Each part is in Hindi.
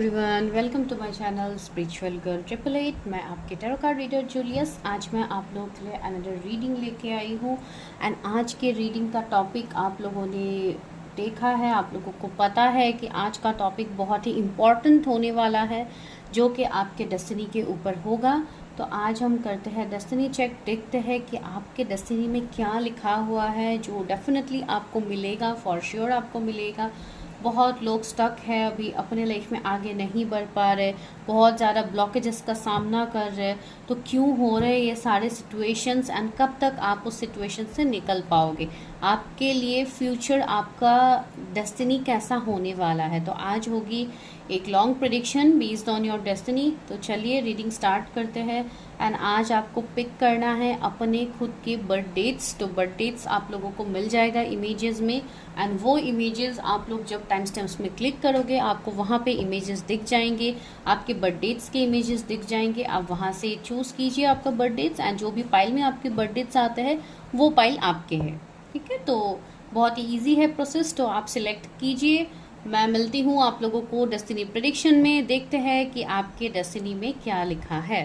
Everyone, welcome to my channel spiritual girl 888। मैं आपके टैरो कार्ड रीडर जूलियस। आज मैं आप लोगों के लिए अनदर रीडिंग लेके आई हूँ। एंड आज के रीडिंग का टॉपिक आप लोगों ने देखा है, आप लोगों को पता है कि आज का टॉपिक बहुत ही इम्पॉर्टेंट होने वाला है, जो कि आपके डेस्टिनी के ऊपर होगा। तो आज हम करते हैं डेस्टिनी चेक, देखते हैं कि आपके डेस्टिनी में क्या लिखा हुआ है, जो डेफिनेटली आपको मिलेगा, फॉर श्योर आपको मिलेगा। बहुत लोग स्टक हैं, अभी अपने लाइफ में आगे नहीं बढ़ पा रहे, बहुत ज़्यादा ब्लॉकेजेस का सामना कर रहे। तो क्यों हो रहे ये सारे सिचुएशंस एंड कब तक आप उस सिचुएशन से निकल पाओगे, आपके लिए फ्यूचर, आपका डेस्टिनी कैसा होने वाला है। तो आज होगी एक long prediction based on your destiny. तो चलिए रीडिंग स्टार्ट करते हैं। एंड आज आपको पिक करना है अपने खुद के बर्थ डेट्स। तो बर्थ डेट्स आप लोगों को मिल जाएगा इमेजेस में, एंड वो इमेजेस आप लोग जब टाइम स्टैम्प्स में क्लिक करोगे आपको वहाँ पे इमेजेस दिख जाएंगे, आपके बर्थ डेट्स के इमेजेस दिख जाएंगे। आप वहाँ से चूज़ कीजिए आपका बर्थ डेट्स, एंड जो भी पाइल में आपके बर्थ डेट्स आते हैं वो पाइल आपके हैं। ठीक है, तो बहुत ही ईजी है प्रोसेस, तो आप सिलेक्ट कीजिए। मैं मिलती हूँ आप लोगों को डेस्टिनी प्रेडिक्शन में। देखते हैं कि आपके डेस्टिनी में क्या लिखा है।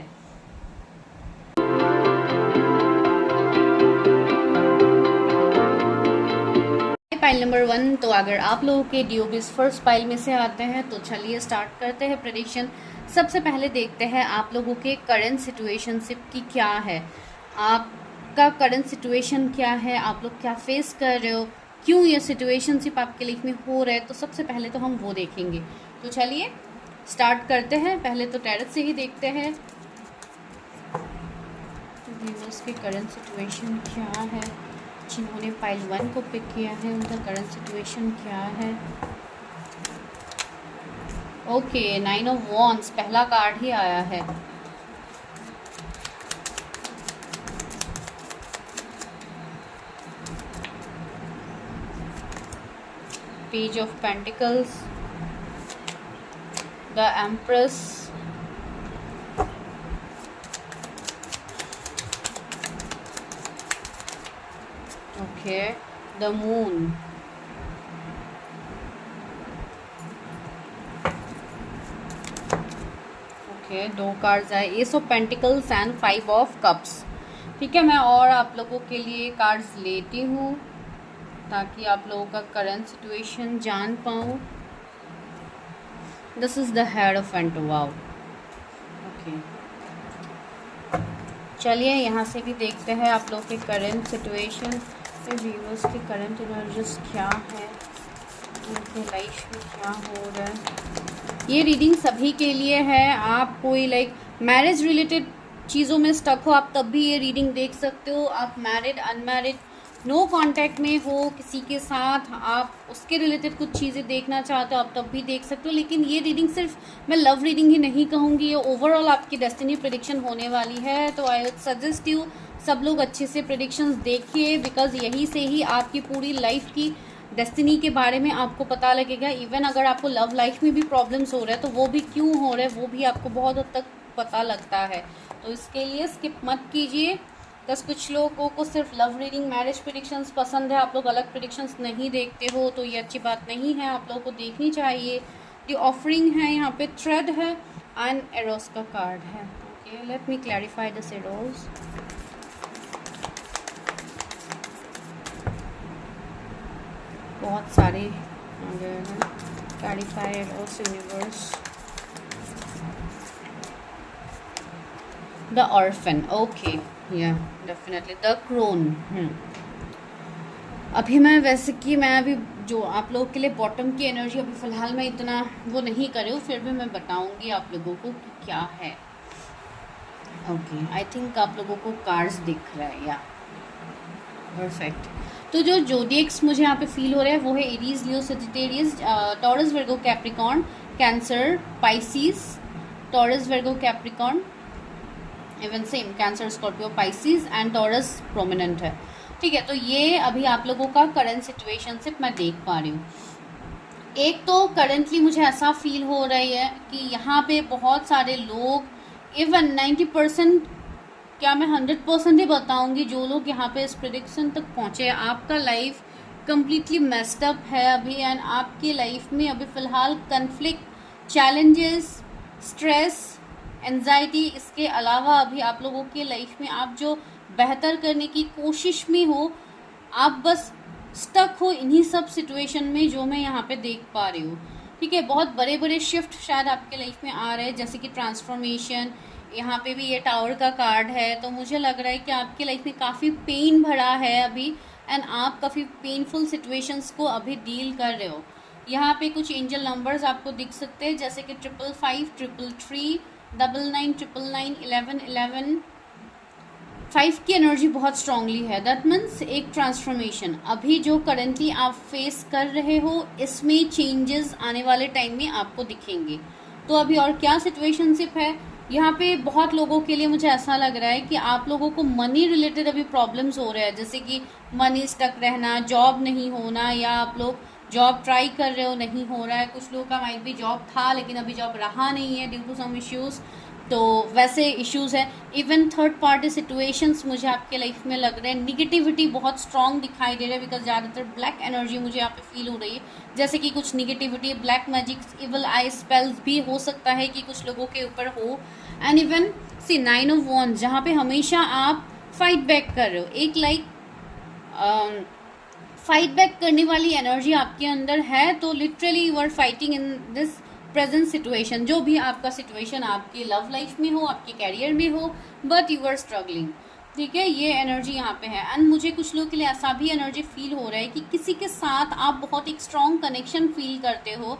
पाइल नंबर 1, तो अगर आप लोगों के डीओबीज फर्स्ट पाइल में से आते हैं तो चलिए स्टार्ट करते हैं प्रेडिक्शन। सबसे पहले देखते हैं आप लोगों के करंट सिचुएशनशिप की क्या है, आपका करंट सिचुएशन क्या है, आप लोग क्या फेस कर रहे हो, क्यों ये सिचुएशनशिप आपके लाइफ में हो रहा है। तो सबसे पहले तो हम वो देखेंगे। तो चलिए स्टार्ट करते हैं। पहले तो टैरट से ही देखते हैं व्यूअर्स के करंट सिचुएशन क्या है, जिन्होंने पाइल 1 को पिक किया है उनका करंट सिचुएशन क्या है। ओके, 9 ऑफ वॉन्ड्स पहला कार्ड ही आया है। Page of pentacles, the empress, okay, the moon, okay, दो कार्ड्स आए, S of pentacles and 5 of cups. ठीक है, मैं और आप लोगों के लिए कार्ड्स लेती हूँ ताकि आप लोगों का करंट सिचुएशन जान पाऊँ। This is the head of एंटवाव। ओके, चलिए यहाँ से भी देखते हैं आप लोगों के करंट सिचुएशन, व्यूअर्स के करंट एनर्जीज क्या है, उनके लाइफ में क्या हो रहा है। ये रीडिंग सभी के लिए है। आप कोई मैरिज रिलेटेड चीज़ों में स्टक हो, आप तब भी ये रीडिंग देख सकते हो। आप मैरिड, अनमैरिड, नो कांटेक्ट में हो किसी के साथ, आप उसके रिलेटेड कुछ चीज़ें देखना चाहते हो, आप तब भी देख सकते हो। लेकिन ये रीडिंग सिर्फ मैं लव रीडिंग ही नहीं कहूँगी, ये ओवरऑल आपकी डेस्टिनी प्रेडिक्शन होने वाली है। तो आई वुड सजेस्ट यू सब लोग अच्छे से प्रेडिक्शंस देखिए, बिकॉज यही से ही आपकी पूरी लाइफ की डेस्टिनी के बारे में आपको पता लगेगा। इवन अगर आपको लव लाइफ में भी प्रॉब्लम्स हो रहे हैं तो वो भी क्यों हो रहे हैं वो भी आपको बहुत हद तक पता लगता है। तो इसके लिए स्किप मत कीजिए। बस कुछ लोगों को सिर्फ लव रीडिंग, मैरिज प्रेडिक्शंस पसंद है, आप लोग अलग प्रेडिक्शंस नहीं देखते हो, तो ये अच्छी बात नहीं है, आप लोगों को देखनी चाहिए। ये ऑफरिंग है, यहाँ पे थ्रेड है एंड एरोस का कार्ड है। Okay, let me clarify the arrows. बहुत सारे आ गए हैं। Clarify arrows universe, the orphan, okay, या डेफिनेटली द क्रोन। अभी मैं अभी जो आप लोगों के लिए बॉटम की एनर्जी अभी फ़िलहाल मैं इतना वो नहीं कर रही हूँ, फिर भी मैं बताऊँगी आप लोगों को कि क्या है। ओके, आई थिंक आप लोगों को कार्ड्स दिख रहा है, या परफेक्ट। तो जो जोडिएक्स मुझे यहाँ पे फील हो रहा है वो है Aries, Leo, Sagittarius, taurus, Virgo, Capricorn, cancer, Pisces, taurus, Virgo, Capricorn, even same cancer, Scorpio, Pisces and taurus prominent है। ठीक है, तो ये अभी आप लोगों का करंट सिचुएशनशिप मैं देख पा रही हूँ। एक तो करंटली मुझे ऐसा फील हो रही है कि यहाँ पे बहुत सारे लोग, इवन 90%, क्या मैं 100% ही बताऊंगी, जो लोग यहाँ पे इस प्रेडिक्शन तक पहुँचे, आपका लाइफ कम्प्लीटली मेस्ड अप है अभी, एंड आपकी लाइफ में अभी फ़िलहाल कन्फ्लिक्ट चैलेंजेस, स्ट्रेस, एंजाइटी, इसके अलावा अभी आप लोगों के लाइफ में आप जो बेहतर करने की कोशिश में हो, आप बस स्टक हो इन्हीं सब सिचुएशन में जो मैं यहाँ पे देख पा रही हूँ। ठीक है, बहुत बड़े बड़े शिफ्ट शायद आपके लाइफ में आ रहे हैं, जैसे कि ट्रांसफॉर्मेशन। यहाँ पे भी ये टावर का कार्ड है, तो मुझे लग रहा है कि आपके लाइफ में काफ़ी पेन भरा है अभी, एंड आप काफ़ी पेनफुल सिचुएशंस को अभी डील कर रहे हो। यहाँ पे कुछ एंजल नंबर्स आपको दिख सकते हैं, जैसे कि 555, 333, 99, 999, 11, 11। 5 की एनर्जी बहुत स्ट्रांगली है। दैट मीन्स एक ट्रांसफॉर्मेशन अभी जो करंटली आप फेस कर रहे हो, इसमें चेंजेस आने वाले टाइम में आपको दिखेंगे। तो अभी और क्या सिचुएशनशिप है यहाँ पे, बहुत लोगों के लिए मुझे ऐसा लग रहा है कि आप लोगों को मनी रिलेटेड अभी प्रॉब्लम्स हो रहे हैं, जैसे कि मनी स्टक रहना, जॉब नहीं होना, या आप लोग जॉब ट्राई कर रहे हो नहीं हो रहा है। कुछ लोगों का माइट भी जॉब था लेकिन अभी जॉब रहा नहीं है ड्यू टू सम इश्यूज़, तो वैसे इश्यूज़ है। इवन थर्ड पार्टी सिचुएशंस मुझे आपके लाइफ में लग रहे हैं। निगेटिविटी बहुत स्ट्रांग दिखाई दे रहा है, बिकॉज ज़्यादातर ब्लैक एनर्जी मुझे यहाँ पे फील हो रही है, जैसे कि कुछ निगेटिविटी, ब्लैक मैजिक्स, इवल आई स्पेल्स भी हो सकता है कि कुछ लोगों के ऊपर हो। And even see 9 of wands, जहाँ पे हमेशा आप फाइट बैक कर रहे हो, एक लाइक फाइट बैक करने वाली एनर्जी आपके अंदर है। तो literally you are fighting in this present situation, जो भी आपका सिचुएशन आपकी लव लाइफ में हो, आपके कैरियर में हो, बट यू आर स्ट्रगलिंग। ठीक है, ये एनर्जी यहाँ पे है। एंड मुझे कुछ लोगों के लिए ऐसा भी एनर्जी फील हो रहा है कि किसी के साथ आप बहुत एक स्ट्रॉन्ग कनेक्शन फील करते हो।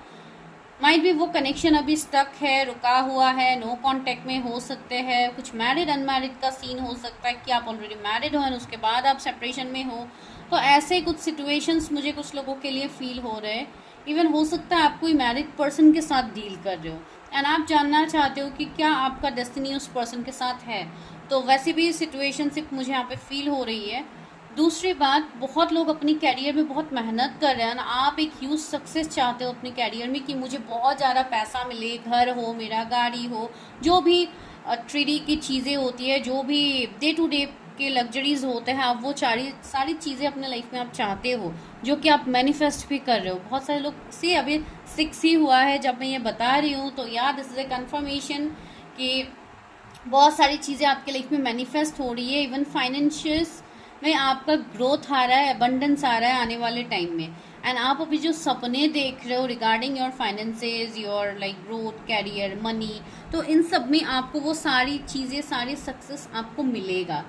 माइट भी वो कनेक्शन अभी स्टक है, रुका हुआ है, नो कांटेक्ट में हो सकते हैं। कुछ मैरिड अनमैरिड का सीन हो सकता है कि आप ऑलरेडी मैरिड हो और उसके बाद आप सेपरेशन में हो। तो ऐसे कुछ सिचुएशंस मुझे कुछ लोगों के लिए फील हो रहे हैं। इवन हो सकता है आप कोई मैरिड पर्सन के साथ डील कर रहे हो एंड आप जानना चाहते हो कि क्या आपका डेस्टिनी उस पर्सन के साथ है। तो वैसे भी सिचुएशनशिप मुझे यहाँ पे फील हो रही है। दूसरी बात, बहुत लोग अपनी कैरियर में बहुत मेहनत कर रहे हैं ना, आप एक ह्यूज सक्सेस चाहते हो अपने कैरियर में कि मुझे बहुत ज़्यादा पैसा मिले, घर हो मेरा, गाड़ी हो, जो भी ट्रेडी की चीज़ें होती है, जो भी डे टू डे के लग्जरीज होते हैं, आप वो सारी चीज़ें अपने लाइफ में आप चाहते हो, जो कि आप मैनिफेस्ट भी कर रहे हो। बहुत सारे लोग से अभी 6 ही हुआ है जब मैं ये बता रही हूँ, तो यार दिस इज़ ए कन्फर्मेशन कि बहुत सारी चीज़ें आपके लाइफ में मैनिफेस्ट हो रही है। इवन फाइनेंशियस में आपका ग्रोथ आ रहा है, अबंडेंस आ रहा है आने वाले टाइम में। एंड आप अभी जो सपने देख रहे हो regarding your finances, your like growth, career, money, तो इन सब में आपको वो सारी चीज़ें, सारी सक्सेस आपको मिलेगा।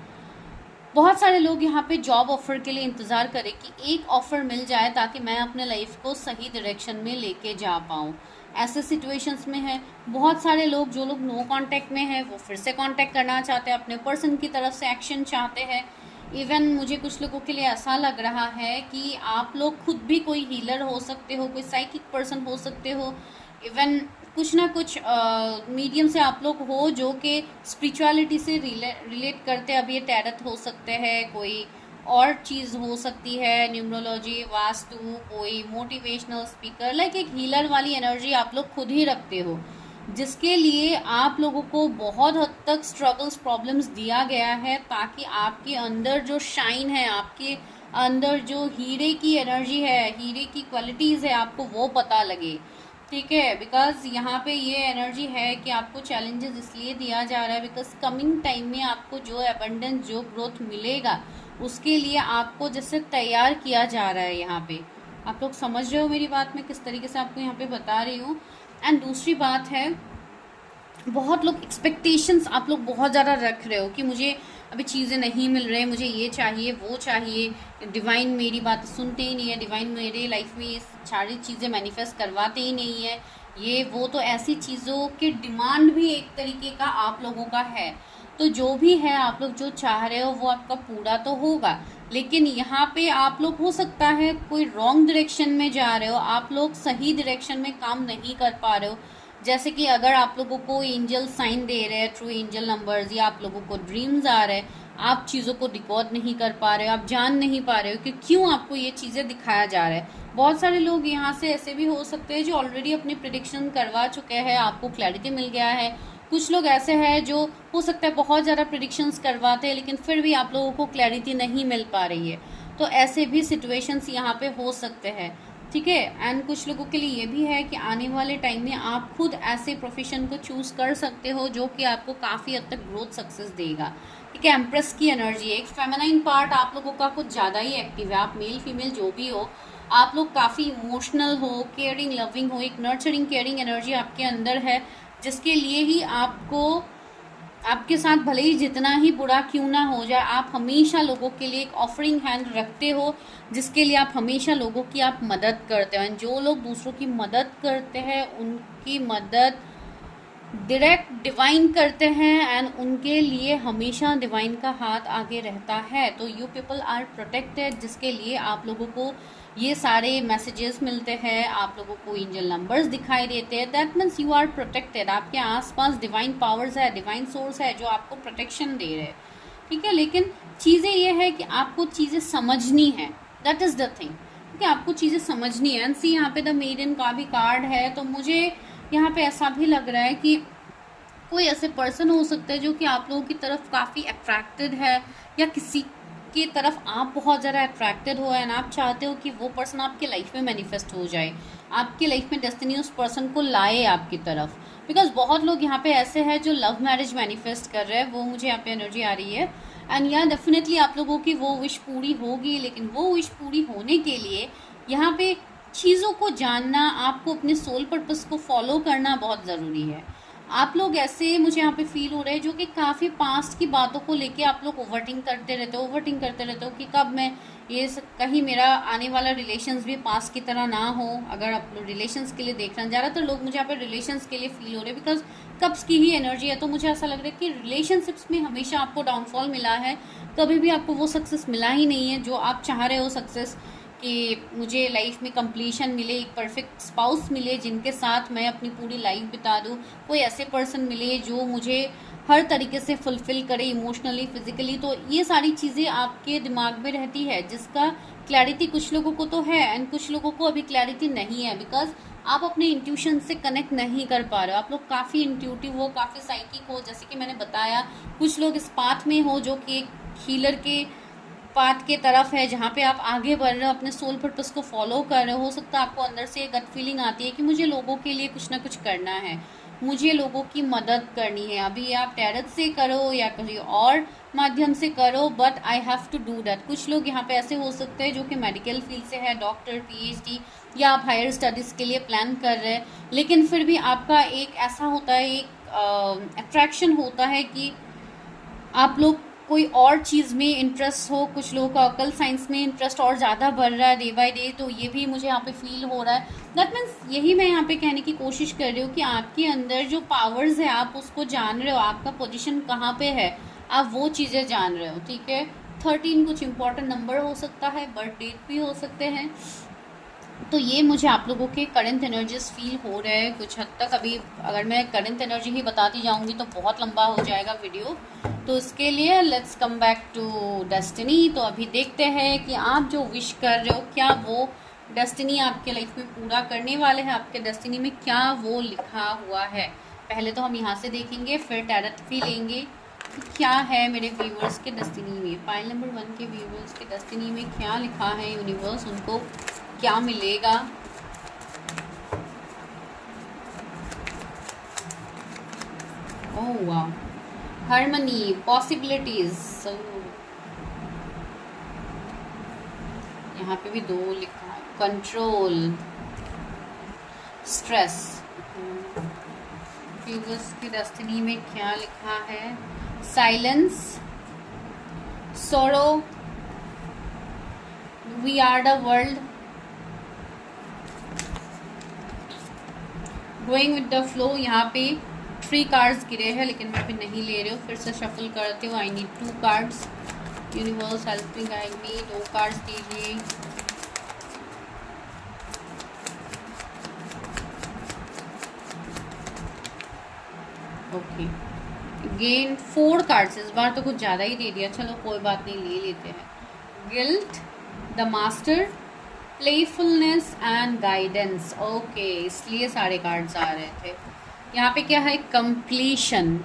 बहुत सारे लोग यहाँ पे जॉब ऑफर के लिए इंतज़ार करें कि एक ऑफ़र मिल जाए ताकि मैं अपने लाइफ को सही डायरेक्शन में लेके जा पाऊँ। ऐसे सिचुएशंस में है। बहुत सारे लोग, जो लोग नो कांटेक्ट में हैं, वो फिर से कांटेक्ट करना चाहते हैं, अपने पर्सन की तरफ से एक्शन चाहते हैं। इवन मुझे कुछ लोगों के लिए ऐसा लग रहा है कि आप लोग खुद भी कोई हीलर हो सकते हो, कोई साइकिक पर्सन हो सकते हो। इवन कुछ ना कुछ मीडियम से आप लोग हो जो कि स्पिरिचुअलिटी से रिलेट करते हैं। अब ये टैरट हो सकते हैं, कोई और चीज़ हो सकती है, न्यूमरोलॉजी, वास्तु, कोई मोटिवेशनल स्पीकर, लाइक एक हीलर वाली एनर्जी आप लोग खुद ही रखते हो, जिसके लिए आप लोगों को बहुत हद तक स्ट्रगल्स, प्रॉब्लम्स दिया गया है ताकि आपके अंदर जो शाइन है, आपके अंदर जो हीरे की एनर्जी है, हीरे की क्वालिटीज़ है, आपको वो पता लगे। ठीक है, बिकॉज यहाँ पे ये एनर्जी है कि आपको चैलेंजेस इसलिए दिया जा रहा है बिकॉज कमिंग टाइम में आपको जो एबंडेंस, जो ग्रोथ मिलेगा, उसके लिए आपको जैसे तैयार किया जा रहा है। यहाँ पे आप लोग समझ रहे हो मेरी बात, मैं किस तरीके से आपको यहाँ पे बता रही हूँ। एंड दूसरी बात है, बहुत लोग एक्सपेक्टेशंस आप लोग बहुत ज़्यादा रख रहे हो कि मुझे अभी चीज़ें नहीं मिल रही, मुझे ये चाहिए, वो चाहिए, डिवाइन मेरी बात सुनते ही नहीं है, डिवाइन मेरे लाइफ में ये सारी चीज़ें मैनिफेस्ट करवाते ही नहीं है, ये वो। तो ऐसी चीज़ों के डिमांड भी एक तरीके का आप लोगों का है। तो जो भी है, आप लोग जो चाह रहे हो वो आपका पूरा तो होगा, लेकिन यहाँ पे आप लोग हो सकता है कोई रॉन्ग डायरेक्शन में जा रहे हो, आप लोग सही डायरेक्शन में काम नहीं कर पा रहे हो। जैसे कि अगर आप लोगों को एंजल साइन दे रहे हैं थ्रू एंजल नंबर्स, या आप लोगों को ड्रीम्स आ रहे हैं, आप चीज़ों को डिकोड नहीं कर पा रहे हो, आप जान नहीं पा रहे हो कि क्यों आपको ये चीज़ें दिखाया जा रहा है। बहुत सारे लोग यहाँ से ऐसे भी हो सकते हैं जो ऑलरेडी अपनी प्रिडिक्शन करवा चुके हैं, आपको क्लैरिटी मिल गया है। कुछ लोग ऐसे हैं जो हो सकता है बहुत ज़्यादा प्रिडिक्शंस करवाते हैं लेकिन फिर भी आप लोगों को क्लैरिटी नहीं मिल पा रही है। तो ऐसे भी सिचुएशंस यहाँ पे हो सकते हैं। ठीक है। एंड कुछ लोगों के लिए ये भी है कि आने वाले टाइम में आप खुद ऐसे प्रोफेशन को चूज कर सकते हो जो कि आपको काफ़ी हद तक ग्रोथ सक्सेस देगा। ठीक है, एम्प्रेस की एनर्जी है, एक फेमिनाइन पार्ट आप लोगों का कुछ ज़्यादा ही एक्टिव है। आप मेल फीमेल जो भी हो, आप लोग काफ़ी इमोशनल हो, केयरिंग लविंग हो, एक नर्चरिंग केयरिंग एनर्जी आपके अंदर है, जिसके लिए ही आपको, आपके साथ भले ही जितना ही बुरा क्यों ना हो जाए, आप हमेशा लोगों के लिए एक ऑफरिंग हैंड रखते हो, जिसके लिए आप हमेशा लोगों की आप मदद करते हो। जो लोग दूसरों की मदद करते हैं उनकी मदद डायरेक्ट डिवाइन करते हैं एंड उनके लिए हमेशा डिवाइन का हाथ आगे रहता है। तो यू पीपल आर प्रोटेक्टेड, जिसके लिए आप लोगों को ये सारे मैसेजेस मिलते हैं, आप लोगों को एंजल नंबर्स दिखाई देते हैं। That means you are protected, आपके आसपास डिवाइन पावर्स है, डिवाइन सोर्स है जो आपको प्रोटेक्शन दे रहे हैं। ठीक है, लेकिन चीज़ें ये है कि आपको चीज़ें समझनी है, दैट इज़ द थिंग। ठीक है, आपको चीज़ें समझनी है। एंड सी यहाँ पे द मेडन का भी कार्ड है, तो मुझे यहाँ पे ऐसा भी लग रहा है कि कोई ऐसे पर्सन हो सकता है जो कि आप लोगों की तरफ काफ़ी अट्रैक्टेड है, या किसी की तरफ आप बहुत ज़्यादा अट्रैक्टेड हो एंड आप चाहते हो कि वो पर्सन आपके लाइफ में मैनिफेस्ट हो जाए, आपके लाइफ में डेस्टिनी उस पर्सन को लाए आपकी तरफ। बिकॉज बहुत लोग यहाँ पे ऐसे हैं जो लव मैरिज मैनिफेस्ट कर रहे हैं, वो मुझे यहाँ पे एनर्जी आ रही है। एंड या डेफिनेटली आप लोगों की वो विश पूरी होगी, लेकिन वो विश पूरी होने के लिए यहाँ पे चीज़ों को जानना, आपको अपने सोल पर्पस को फॉलो करना बहुत ज़रूरी है। आप लोग ऐसे मुझे यहाँ पे फील हो रहे हैं जो कि काफ़ी पास्ट की बातों को लेके आप लोग ओवरथिंक करते रहते हो कि कब मैं ये कहीं मेरा आने वाला रिलेशंस भी पास्ट की तरह ना हो। अगर आप रिलेशंस के लिए देख रहे हैं, ज़्यादातर लोग मुझे यहाँ पे रिलेशंस के लिए फील हो रहे हैं, बिकॉज कब्स की ही एनर्जी है। तो मुझे ऐसा लग रहा है कि रिलेशनशिप्स में हमेशा आपको डाउनफॉल मिला है, कभी भी आपको वो सक्सेस मिला ही नहीं है जो आप चाह रहे हो सक्सेस, कि मुझे लाइफ में कंप्लीशन मिले, एक परफेक्ट स्पाउस मिले जिनके साथ मैं अपनी पूरी लाइफ बिता दूँ, कोई ऐसे पर्सन मिले जो मुझे हर तरीके से फुलफिल करे, इमोशनली, फिजिकली। तो ये सारी चीज़ें आपके दिमाग में रहती है, जिसका क्लैरिटी कुछ लोगों को तो है एंड कुछ लोगों को अभी क्लैरिटी नहीं है, बिकॉज आप अपने इंट्यूशन से कनेक्ट नहीं कर पा रहे हो। आप लोग काफ़ी इंट्यूटिव हो, काफ़ी साइकिक हो, जैसे कि मैंने बताया। कुछ लोग इस पाथ में हो जो कि एक हीलर के पाथ के तरफ है, जहाँ पे आप आगे बढ़ रहे हो, अपने सोल पर्पस को फॉलो कर रहे हो सकता है आपको अंदर से एक गट फीलिंग आती है कि मुझे लोगों के लिए कुछ ना कुछ करना है, मुझे लोगों की मदद करनी है। अभी आप टैरट से करो या किसी और माध्यम से करो, but I have to do that. कुछ लोग यहाँ पे ऐसे हो सकते हैं जो कि मेडिकल फील्ड से है, डॉक्टर, पीएचडी, या आप हायर स्टडीज़ के लिए प्लान कर रहे हैं, लेकिन फिर भी आपका एक ऐसा होता है, एक अट्रैक्शन होता है कि आप लोग कोई और चीज़ में इंटरेस्ट हो। कुछ लोगों का अकल साइंस में इंटरेस्ट और ज़्यादा बढ़ रहा है डे बाय डे, तो ये भी मुझे यहाँ पे फील हो रहा है। दैट मीन्स यही मैं यहाँ पे कहने की कोशिश कर रही हूँ कि आपके अंदर जो पावर्स है आप उसको जान रहे हो, आपका पोजीशन कहाँ पे है, आप वो चीज़ें जान रहे हो। ठीक है, 13 कुछ इंपॉर्टेंट नंबर हो सकता है, बर्थ डेट भी हो सकते हैं। तो ये मुझे आप लोगों के करंट एनर्जीज फील हो रहे हैं कुछ हद तक। अभी अगर मैं करंट एनर्जी ही बताती जाऊंगी तो बहुत लंबा हो जाएगा वीडियो, तो इसके लिए let's come back to destiny. तो अभी देखते हैं कि आप जो विश कर रहे हो क्या वो डेस्टिनी आपके लाइफ में पूरा करने वाले हैं, आपके डेस्टिनी में क्या वो लिखा हुआ है। पहले तो हम यहाँ से देखेंगे, फिर टैरट भी लेंगे कि क्या है मेरे व्यूवर्स के डेस्टिनी में। फाइल नंबर 1 के व्यूवर्स के डेस्टिनी में क्या लिखा है, यूनिवर्स उनको क्या मिलेगा। ओह वाह, हार्मनी, पॉसिबिलिटीज, यहाँ पे भी 2 लिखा है, कंट्रोल, स्ट्रेस। व्यूवर्स की डेस्टिनी में क्या लिखा है, silence, sorrow, we are the world, going with the flow. यहाँ पे 3 कार्ड्स गिरे हैं लेकिन मैं अभी नहीं ले रही हूँ, फिर से शफल करती हूँ। I need 2 cards, universe help me guide me, 2 cards दीजिए। ओके, अगेन 4 कार्ड्स, इस बार तो कुछ ज़्यादा ही दे दिया, चलो कोई बात नहीं, ले लेते हैं। Guilt, the master, playfulness and guidance. Okay, इसलिए सारे कार्ड्स आ रहे थे। यहाँ पे क्या है, कंप्लीशन,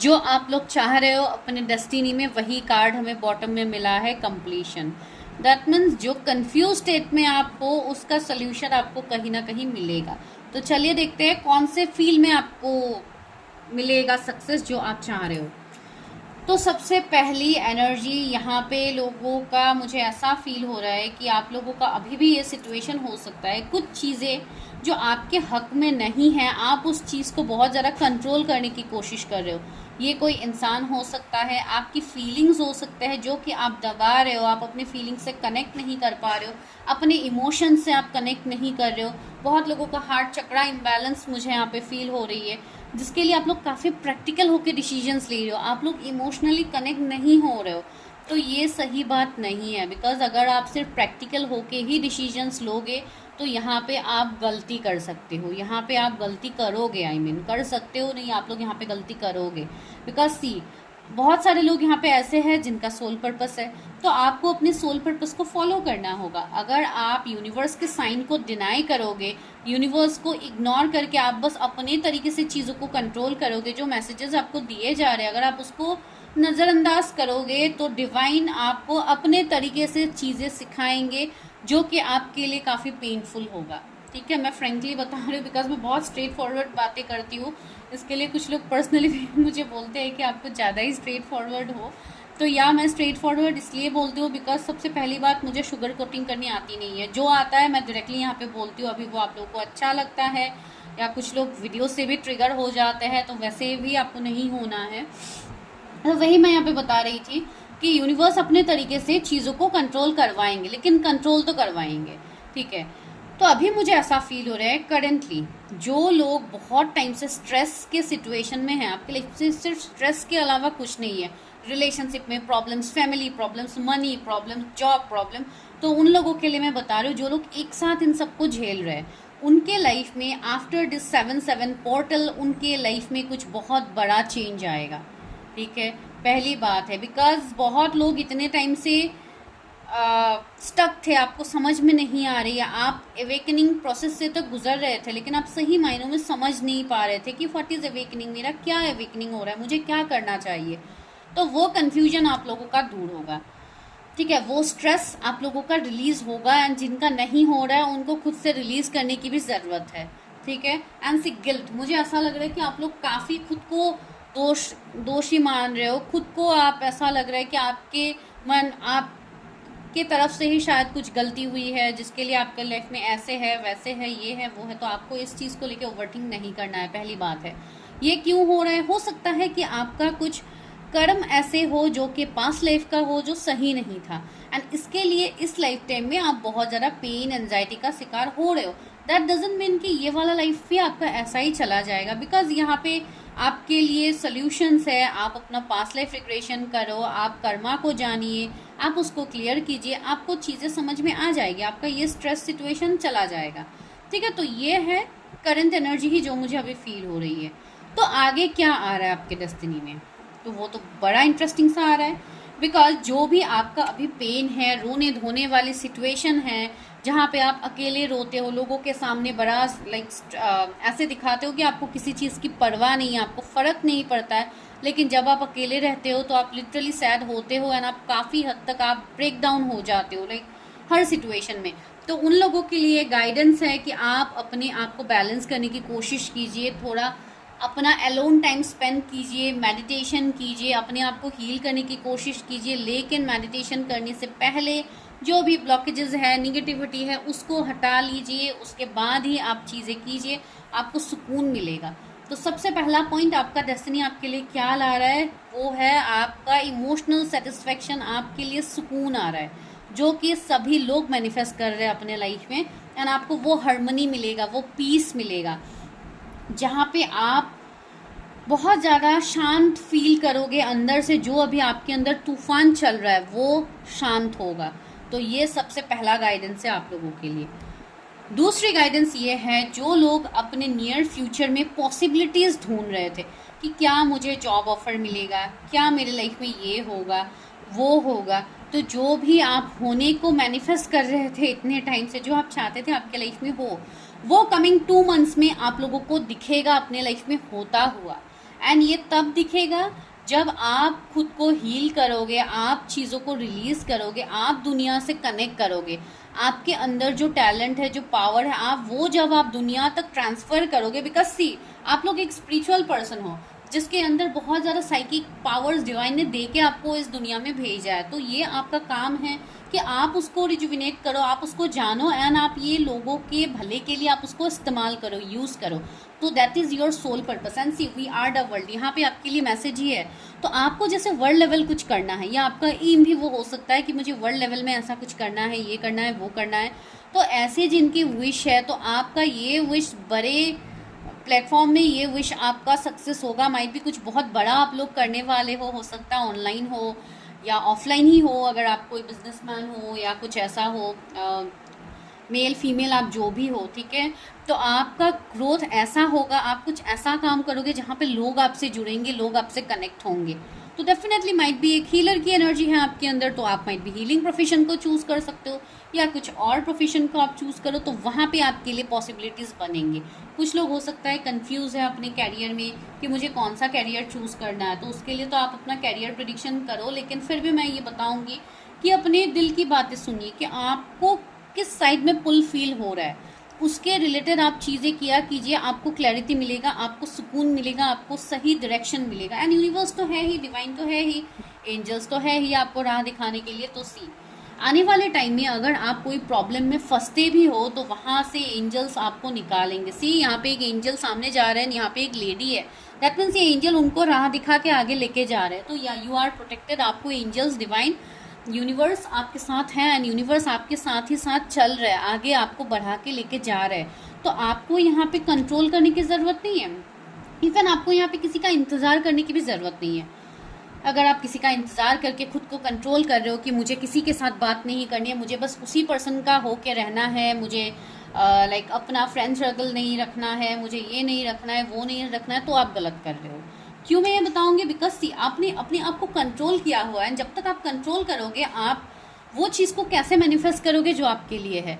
जो आप लोग चाह रहे हो अपने डेस्टिनी में, वही कार्ड हमें बॉटम में मिला है, कंप्लीशन। दैट मीन्स जो कंफ्यूज स्टेट में आप हो उसका सोल्यूशन आपको कहीं ना कहीं मिलेगा। तो चलिए देखते हैं कौन से फील्ड में आपको मिलेगा सक्सेस जो आप चाह रहे हो। तो सबसे पहली एनर्जी यहाँ पे लोगों का मुझे ऐसा फील हो रहा है कि आप लोगों का अभी भी ये सिचुएशन हो सकता है, कुछ चीज़ें जो आपके हक में नहीं है आप उस चीज़ को बहुत ज़्यादा कंट्रोल करने की कोशिश कर रहे हो। ये कोई इंसान हो सकता है, आपकी फीलिंग्स हो सकते हैं जो कि आप दबा रहे हो, आप अपनी फीलिंग्स से कनेक्ट नहीं कर पा रहे हो, अपने इमोशंस से आप कनेक्ट नहीं कर रहे हो। बहुत लोगों का हार्ट चक्रा इम्बैलेंस मुझे यहाँ पे फील हो रही है, जिसके लिए आप लोग काफ़ी प्रैक्टिकल होकर डिसीजंस ले रहे हो, आप लोग इमोशनली कनेक्ट नहीं हो रहे हो। तो ये सही बात नहीं है, बिकॉज अगर आप सिर्फ प्रैक्टिकल होके ही डिसीजंस लोगे तो यहाँ पे आप गलती कर सकते हो, यहाँ पे आप गलती करोगे, कर सकते हो नहीं, आप लोग यहाँ पे गलती करोगे। बिकॉज सी बहुत सारे लोग यहाँ पे ऐसे हैं जिनका सोल पर्पस है, तो आपको अपने सोल पर्पस को फॉलो करना होगा। अगर आप यूनिवर्स के साइन को डिनाई करोगे, यूनिवर्स को इग्नोर करके आप बस अपने तरीके से चीज़ों को कंट्रोल करोगे, जो मैसेजेस आपको दिए जा रहे हैं अगर आप उसको नज़रअंदाज करोगे तो डिवाइन आपको अपने तरीके से चीज़ें सिखाएंगे जो कि आपके लिए काफ़ी पेनफुल होगा। ठीक है, मैं फ्रेंकली बता रही हूँ बिकॉज मैं बहुत स्ट्रेट फॉरवर्ड बातें करती हूँ। इसके लिए कुछ लोग पर्सनली भी मुझे बोलते हैं कि आप कुछ ज़्यादा ही स्ट्रेट फॉरवर्ड हो। तो या मैं स्ट्रेट फॉरवर्ड इसलिए बोलती हूँ बिकॉज सबसे पहली बात मुझे शुगर कोटिंग करनी आती नहीं है, जो आता है मैं डायरेक्टली यहाँ पे बोलती हूँ। अभी वो आप लोगों को अच्छा लगता है या कुछ लोग वीडियो से भी ट्रिगर हो जाते हैं, तो वैसे भी आपको नहीं होना है। तो वही मैं यहाँ पे बता रही थी कि यूनिवर्स अपने तरीके से चीज़ों को कंट्रोल करवाएंगे, लेकिन कंट्रोल तो करवाएंगे। ठीक है, तो अभी मुझे ऐसा फील हो रहा है करेंटली जो लोग बहुत टाइम से स्ट्रेस के सिचुएशन में हैं, आपके लाइफ से सिर्फ स्ट्रेस के अलावा कुछ नहीं है, रिलेशनशिप में problems, family problems, money problem, job problem, तो उन लोगों के लिए मैं बता रही हूँ जो लोग एक साथ इन सबको झेल रहे हैं, उनके लाइफ में आफ्टर दिस 7/7 पोर्टल उनके लाइफ में कुछ बहुत बड़ा चेंज आएगा। ठीक है, पहली बात है बिकॉज बहुत लोग इतने टाइम से स्टक थे, आपको समझ में नहीं आ रही है, आप एवेकनिंग प्रोसेस से तो गुजर रहे थे लेकिन आप सही मायनों में समझ नहीं पा रहे थे कि व्हाट इज़ एवेकनिंग, मेरा क्या एवेकनिंग हो रहा है, मुझे क्या करना चाहिए। तो वो कन्फ्यूजन आप लोगों का दूर होगा। ठीक है, वो स्ट्रेस आप लोगों का रिलीज होगा एंड जिनका नहीं हो रहा है उनको खुद से रिलीज करने की भी ज़रूरत है। ठीक है, एंड सी गिल्ट, मुझे ऐसा लग रहा है कि आप लोग काफ़ी खुद को दोषी मान रहे हो, खुद को आप ऐसा लग रहा है कि आपके तरफ से ही शायद कुछ गलती हुई है जिसके लिए आपके लाइफ में ऐसे है, वैसे है, ये है, वो है। तो आपको इस चीज़ को लेकर ओवरथिंक नहीं करना है। पहली बात है ये क्यों हो रहा है, हो सकता है कि आपका कुछ कर्म ऐसे हो जो कि पास्ट लाइफ का हो जो सही नहीं था एंड इसके लिए इस लाइफ टाइम में आप बहुत ज़्यादा पेन, एंजाइटी का शिकार हो रहे हो। दैट डजंट मीन कि ये वाला लाइफ भी आपका ऐसा ही चला जाएगा, बिकॉज यहाँ पे आपके लिए सॉल्यूशंस है। आप अपना पास्ट लाइफ रिग्रेशन करो, आप कर्मा को जानिए, आप उसको क्लियर कीजिए, आपको चीज़ें समझ में आ जाएगी, आपका ये स्ट्रेस सिचुएशन चला जाएगा। ठीक है, तो ये है करंट एनर्जी ही जो मुझे अभी फील हो रही है। तो आगे क्या आ रहा है आपके डेस्टिनी में, तो वो तो बड़ा इंटरेस्टिंग सा आ रहा है बिकॉज जो भी आपका अभी पेन है, रोने धोने वाली सिचुएशन है, जहाँ पे आप अकेले रोते हो, लोगों के सामने बड़ा ऐसे दिखाते हो कि आपको किसी चीज़ की परवाह नहीं है, आपको फ़र्क नहीं पड़ता है, लेकिन जब आप अकेले रहते हो तो आप लिटरली सैड होते हो एंड आप काफ़ी हद तक आप ब्रेक डाउन हो जाते हो हर सिचुएशन में। तो उन लोगों के लिए गाइडेंस है कि आप अपने आप को बैलेंस करने की कोशिश कीजिए, थोड़ा अपना एलोन टाइम स्पेंड कीजिए, मेडिटेशन कीजिए, अपने आप को हील करने की कोशिश कीजिए। लेकिन मेडिटेशन करने से पहले जो भी ब्लॉकेजेस है, निगेटिविटी है, उसको हटा लीजिए, उसके बाद ही आप चीज़ें कीजिए, आपको सुकून मिलेगा। तो सबसे पहला पॉइंट आपका डेस्टिनी आपके लिए क्या ला रहा है, वो है आपका इमोशनल सेटिस्फेक्शन, आपके लिए सुकून आ रहा है जो कि सभी लोग मैनिफेस्ट कर रहे हैं अपने लाइफ में एंड आपको वो हार्मनी मिलेगा, वो पीस मिलेगा जहाँ पे आप बहुत ज़्यादा शांत फील करोगे अंदर से। जो अभी आपके अंदर तूफान चल रहा है वो शांत होगा। तो ये सबसे पहला गाइडेंस है आप लोगों के लिए। दूसरी गाइडेंस ये है जो लोग अपने नियर फ्यूचर में पॉसिबिलिटीज़ ढूंढ रहे थे कि क्या मुझे जॉब ऑफर मिलेगा, क्या मेरे लाइफ में ये होगा, वो होगा, तो जो भी आप होने को मैनिफेस्ट कर रहे थे इतने टाइम से, जो आप चाहते थे आपके लाइफ में हो, वो कमिंग 2 मंथ्स में आप लोगों को दिखेगा अपने लाइफ में होता हुआ। एंड ये तब दिखेगा जब आप खुद को हील करोगे, आप चीज़ों को रिलीज करोगे, आप दुनिया से कनेक्ट करोगे, आपके अंदर जो टैलेंट है, जो पावर है, आप वो जब आप दुनिया तक ट्रांसफर करोगे, बिकॉज सी आप लोग एक स्पिरिचुअल पर्सन हो जिसके अंदर बहुत ज़्यादा साइकिक पावर्स डिवाइन ने दे के आपको इस दुनिया में भेजा है। तो ये आपका काम है कि आप उसको रिजुविनेट करो, आप उसको जानो, एंड आप ये लोगों के भले के लिए आप उसको इस्तेमाल करो, यूज़ करो। तो that is your soul purpose and see we are the world. यहाँ पे आपके लिए मैसेज ही है। तो आपको जैसे वर्ल्ड लेवल कुछ करना है, या आपका एम भी वो हो सकता है कि मुझे वर्ल्ड लेवल में ऐसा कुछ करना है, ये करना है, वो करना है। तो ऐसे जिनकी विश है, तो आपका ये विश बड़े प्लेटफॉर्म में ये विश आपका सक्सेस होगा। माइट भी कुछ बहुत बड़ा आप लोग करने वाले हो सकता है ऑनलाइन हो या ऑफलाइन ही हो, अगर आप कोई बिजनेसमैन हो या कुछ ऐसा हो, मेल फीमेल आप जो भी हो, ठीक है। तो आपका ग्रोथ ऐसा होगा, आप कुछ ऐसा काम करोगे जहाँ पे लोग आपसे जुड़ेंगे, लोग आपसे कनेक्ट होंगे। तो डेफिनेटली माइट भी एक हीलर की एनर्जी है आपके अंदर, तो आप माइट भी हीलिंग प्रोफेशन को चूज़ कर सकते हो, या कुछ और प्रोफेशन को आप चूज़ करो, तो वहाँ पे आपके लिए पॉसिबिलिटीज़ बनेंगे। कुछ लोग हो सकता है कंफ्यूज है अपने कैरियर में कि मुझे कौन सा कैरियर चूज़ करना है, तो उसके लिए तो आप अपना कैरियर प्रेडिक्शन करो। लेकिन फिर भी मैं ये बताऊँगी कि अपने दिल की बातें सुनिए कि आपको किस साइड में पुल फील हो रहा है, उसके रिलेटेड आप चीज़ें किया कीजिए, आपको क्लैरिटी मिलेगा, आपको सुकून मिलेगा, आपको सही डायरेक्शन मिलेगा। एंड यूनिवर्स तो है ही, डिवाइन तो है ही, एंजल्स तो है ही आपको राह दिखाने के लिए। तो सी आने वाले टाइम में अगर आप कोई प्रॉब्लम में फंसते भी हो तो वहाँ से एंजल्स आपको निकालेंगे। सी यहाँ पे एक एंजल सामने जा रहे हैं, यहाँ पे एक लेडी है, दैट मीन्स ये एंजल उनको राह दिखा के आगे लेके जा रहे हैं। तो या यू आर प्रोटेक्टेड, आपको एंजल्स, डिवाइन, यूनिवर्स आपके साथ है, एंड यूनिवर्स आपके साथ ही साथ चल रहा है, आगे आपको बढ़ा के लेके जा रहा है। तो आपको यहाँ पे कंट्रोल करने की ज़रूरत नहीं है, इवन आपको यहाँ पे किसी का इंतज़ार करने की भी ज़रूरत नहीं है। अगर आप किसी का इंतज़ार करके खुद को कंट्रोल कर रहे हो कि मुझे किसी के साथ बात नहीं करनी है, मुझे बस उसी पर्सन का हो के रहना है, मुझे लाइक अपना फ्रेंड सर्कल नहीं रखना है, मुझे ये नहीं रखना है, वो नहीं रखना है, तो आप गलत कर रहे हो। क्यों मैं ये बताऊंगी, बिकॉज सी आपने अपने आप को कंट्रोल किया हुआ है। जब तक आप कंट्रोल करोगे, आप वो चीज़ को कैसे मैनिफेस्ट करोगे जो आपके लिए है।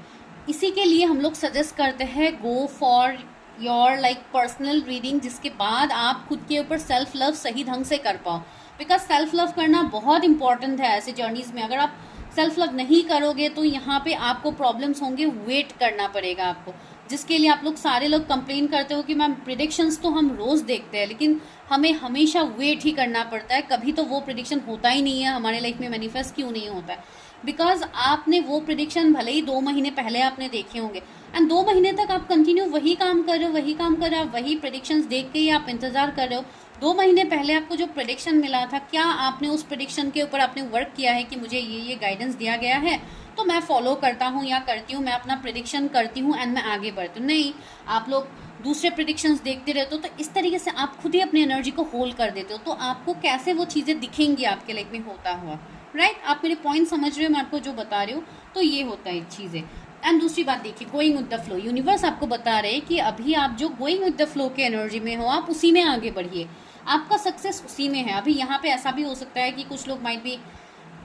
इसी के लिए हम लोग सजेस्ट करते हैं go for your like personal reading, जिसके बाद आप खुद के ऊपर सेल्फ लव सही ढंग से कर पाओ। बिकॉज सेल्फ लव करना बहुत इंपॉर्टेंट है ऐसे जर्नीज में। अगर आप सेल्फ लव नहीं करोगे तो यहाँ पे आपको प्रॉब्लम्स होंगे, वेट करना पड़ेगा आपको, जिसके लिए आप लोग सारे लोग कंप्लेन करते हो कि मैम प्रिडिक्शंस तो हम रोज़ देखते हैं, लेकिन हमें हमेशा वेट ही करना पड़ता है, कभी तो वो प्रिडिक्शन होता ही नहीं है हमारे लाइफ में मैनिफेस्ट क्यों नहीं होता है। बिकॉज आपने वो प्रिडिक्शन भले ही 2 महीने पहले आपने देखे होंगे, एंड 2 महीने तक आप कंटिन्यू वही काम कर रहे हो, वही काम कर रहे हो, आप वही प्रिडिक्शंस देख के ही आप इंतजार कर रहे हो। 2 महीने पहले आपको जो प्रिडिक्शन मिला था, क्या आपने उस प्रिडिक्शन के ऊपर आपने वर्क किया है कि मुझे ये गाइडेंस दिया गया है तो मैं फॉलो करता हूँ या करती हूँ, मैं अपना प्रिडिक्शन करती हूँ एंड मैं आगे बढ़ती हूँ। नहीं, आप लोग दूसरे प्रिडिक्शंस देखते रहते हो, तो इस तरीके से आप खुद ही अपनी एनर्जी को होल्ड कर देते हो। तो आपको कैसे वो चीज़ें दिखेंगी आपके लाइफ में होता हुआ, राइट? आप मेरे पॉइंट समझ रहे हो, मैं आपको जो बता रही हूँ। तो ये होता है चीज़ें। एंड दूसरी बात देखिए, going with the flow, universe आपको बता रहे हैं कि अभी आप जो गोइंग विद द फ्लो के एनर्जी में हो, आप उसी में आगे बढ़िए, आपका सक्सेस उसी में है। अभी यहाँ पे ऐसा भी हो सकता है कि कुछ लोग माइट भी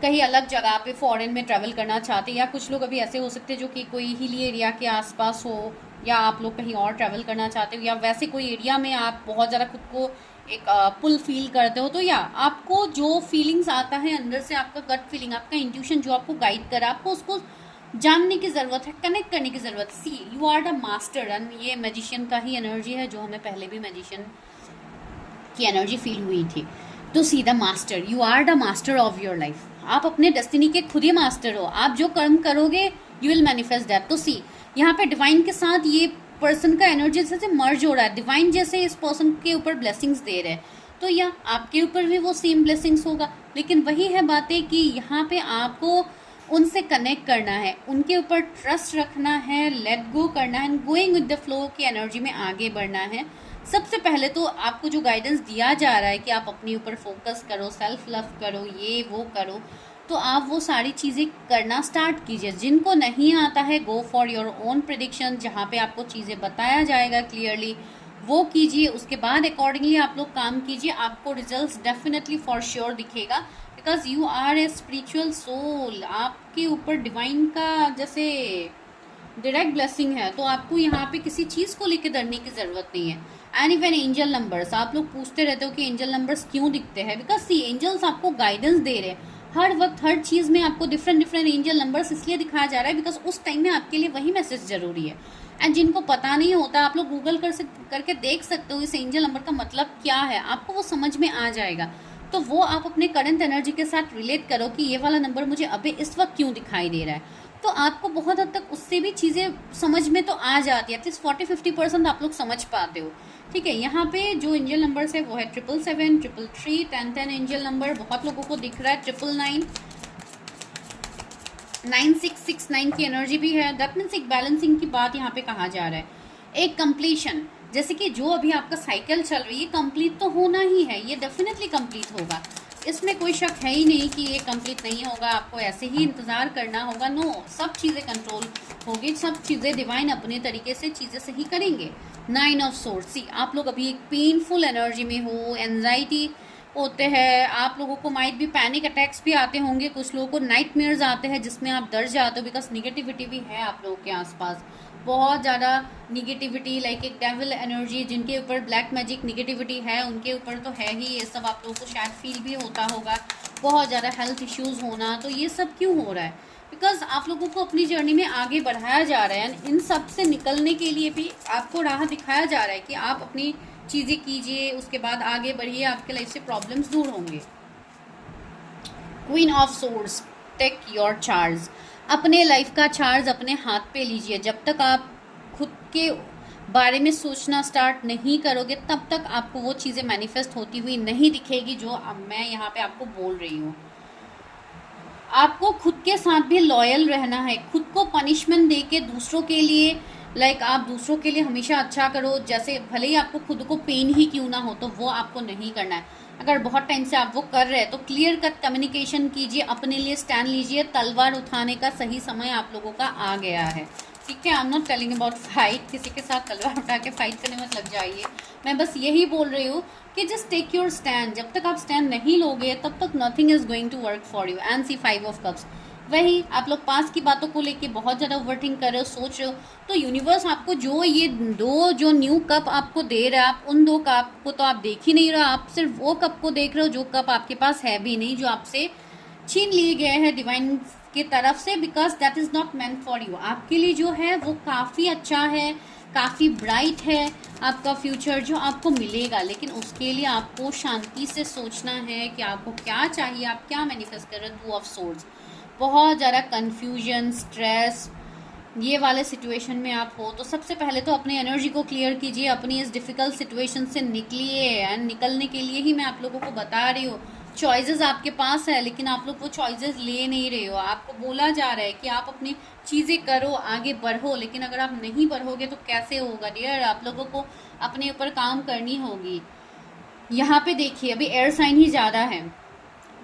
कहीं अलग जगह पे फॉरेन में ट्रैवल करना चाहते हैं, या कुछ लोग अभी ऐसे हो सकते हैं जो कि कोई हिली एरिया के आसपास हो, या आप लोग कहीं और ट्रैवल करना चाहते हो, या वैसे कोई एरिया में आप बहुत ज़्यादा खुद को एक पुल फील करते हो। तो या आपको जो फीलिंग्स आता है अंदर से, आपका गट फीलिंग, आपका इंट्यूशन जो आपको गाइड करा, आपको उसको जानने की ज़रूरत है, कनेक्ट करने की ज़रूरत है। See you are the master, and ये मैजिशियन का ही एनर्जी है, जो हमें पहले भी मैजिशियन की एनर्जी फील हुई थी। तो see the master, you are the master of your life, आप अपने डेस्टिनी के खुद ही मास्टर हो। आप जो कर्म करोगे यू विल मैनिफेस्ट दैट। तो सी यहाँ पे डिवाइन के साथ ये पर्सन का एनर्जी जैसे मर्ज हो रहा है, डिवाइन जैसे इस पर्सन के ऊपर ब्लेसिंग्स दे रहे हैं, तो या आपके ऊपर भी वो सेम ब्लेसिंग्स होगा। लेकिन वही है बातें कि यहाँ पे आपको उनसे कनेक्ट करना है, उनके ऊपर ट्रस्ट रखना है, लेट गो करना है, गोइंग विद द फ्लो की एनर्जी में आगे बढ़ना है। सबसे पहले तो आपको जो गाइडेंस दिया जा रहा है कि आप अपने ऊपर फोकस करो, सेल्फ लव करो, ये वो करो, तो आप वो सारी चीज़ें करना स्टार्ट कीजिए। जिनको नहीं आता है, go for your own prediction, जहाँ पे आपको चीज़ें बताया जाएगा क्लियरली, वो कीजिए। उसके बाद अकॉर्डिंगली आप लोग काम कीजिए, आपको रिजल्ट्स डेफिनेटली फॉर श्योर दिखेगा। Because you are a spiritual soul, आपके ऊपर डिवाइन का जैसे डायरेक्ट ब्लेसिंग है, तो आपको यहाँ पे किसी चीज़ को लेकर डरने की ज़रूरत नहीं है। एंड इवन एंजल नंबर्स, आप लोग पूछते रहते हो कि एंजल नंबर्स क्यों दिखते हैं, बिकॉज सी एंजल्स आपको गाइडेंस दे रहे हैं हर वक्त, हर चीज में आपको डिफरेंट डिफरेंट एंजल नंबर्स इसलिए दिखाया जा रहा है बिकॉज उस टाइम में आपके लिए वही मैसेज जरूरी है। एंड जिनको पता नहीं होता, आप लोग गूगल करके देख सकते हो इस एंजल नंबर का मतलब क्या है, आपको वो समझ में आ जाएगा। तो वो आप अपने करंट एनर्जी के साथ रिलेट करो कि ये वाला नंबर मुझे अभी इस वक्त क्यों दिखाई दे रहा है, तो आपको बहुत हद तक उससे भी चीज़ें समझ में तो आ जाती है, एटलीस्ट 40-50% आप लोग समझ पाते हो। ठीक है, यहाँ पे जो एंजल नंबर्स है वो है 777, 333, 1010 एंजल नंबर बहुत लोगों को दिख रहा है, 999, 9669 की एनर्जी भी है। दैट मीन्स एक बैलेंसिंग की बात यहाँ पे कहा जा रहा है, एक कंप्लीशन, जैसे कि जो अभी आपका साइकिल चल रही है कंप्लीट तो होना ही है, ये डेफिनेटली कंप्लीट होगा, इसमें कोई शक है ही नहीं कि ये कंप्लीट नहीं होगा, आपको ऐसे ही इंतज़ार करना होगा। नो, सब चीज़ें कंट्रोल होगी, सब चीज़ें डिवाइन अपने तरीके से चीज़ें सही करेंगे। 9 ऑफ सोर्स, सी आप लोग अभी एक पेनफुल एनर्जी में हो, एंजाइटी होते हैं, आप लोगों को माइट भी पैनिक अटैक्स भी आते होंगे, कुछ लोगों को नाइटमेयर्स आते हैं जिसमें आप डर जाते हो बिकॉज निगेटिविटी भी है आप लोगों के आसपास, बहुत ज़्यादा निगेटिविटी, लाइक एक डेविल एनर्जी, जिनके ऊपर ब्लैक मैजिक निगेटिविटी है उनके ऊपर तो है ही ये सब, आप लोगों को शायद फील भी होता होगा, बहुत ज़्यादा हेल्थ इश्यूज़ होना। तो ये सब क्यों हो रहा है, बिकॉज आप लोगों को अपनी जर्नी में आगे बढ़ाया जा रहा है, इन सब से निकलने के लिए भी आपको राह दिखाया जा रहा है कि आप अपनी चीज़ें कीजिए, उसके बाद आगे बढ़िए, आपके लाइफ से प्रॉब्लम्स दूर होंगे। Queen of source, take your charge, अपने लाइफ का चार्ज अपने हाथ पे लीजिए। जब तक आप खुद के बारे में सोचना स्टार्ट नहीं करोगे तब तक आपको वो चीज़ें मैनिफेस्ट होती हुई नहीं दिखेगी जो अब मैं यहाँ पे आपको बोल रही हूँ। आपको खुद के साथ भी लॉयल रहना है, खुद को पनिशमेंट दे के दूसरों के लिए, लाइक आप दूसरों के लिए हमेशा अच्छा करो, जैसे भले ही आपको खुद को पेन ही क्यों ना हो, तो वो आपको नहीं करना है। अगर बहुत टाइम से आप वो कर रहे हैं तो क्लियर कट कम्युनिकेशन कीजिए, अपने लिए स्टैंड लीजिए, तलवार उठाने का सही समय आप लोगों का आ गया है। ठीक है, I am not telling about fight, किसी के साथ तलवार उठा के फाइट करने मत लग जाइए, मैं बस यही बोल रही हूँ कि जस्ट टेक योर स्टैंड। जब तक आप स्टैंड नहीं लोगे तब तक nothing is going to work for you. And see 5 of cups, वही आप लोग पास की बातों को लेके बहुत ज़्यादा ओवरथिंक कर रहे हो, सोच रहे हो, तो यूनिवर्स आपको जो ये दो जो न्यू कप आपको दे रहा है, आप उन दो कप को तो आप देख ही नहीं रहे, आप सिर्फ वो कप को देख रहे हो जो कप आपके पास है भी नहीं, जो आपसे छीन लिए गए हैं डिवाइन की तरफ से, because that is not meant for you. आपके लिए जो है वो काफ़ी अच्छा है, काफ़ी ब्राइट है आपका फ्यूचर जो आपको मिलेगा, लेकिन उसके लिए आपको शांति से सोचना है कि आपको क्या चाहिए, आप क्या मैनिफेस्ट कर रहे हो। 2 ऑफ सोर्ड्स, बहुत ज़्यादा कन्फ्यूजन, स्ट्रेस, ये वाले सिचुएशन में आप हो तो सबसे पहले तो अपनी एनर्जी को क्लियर कीजिए, अपनी इस डिफ़िकल्ट सिचुएशन से निकलिए। एंड निकलने के लिए ही मैं आप लोगों को बता रही हूँ, चॉइसेस आपके पास है लेकिन आप लोग वो चॉइसेस ले नहीं रहे हो। आपको बोला जा रहा है कि आप अपनी चीज़ें करो, आगे बढ़ो, लेकिन अगर आप नहीं बढ़ोगे तो कैसे होगा डियर, आप लोगों को अपने ऊपर काम करनी होगी। यहाँ पे देखिए अभी एयर साइन ही ज़्यादा है,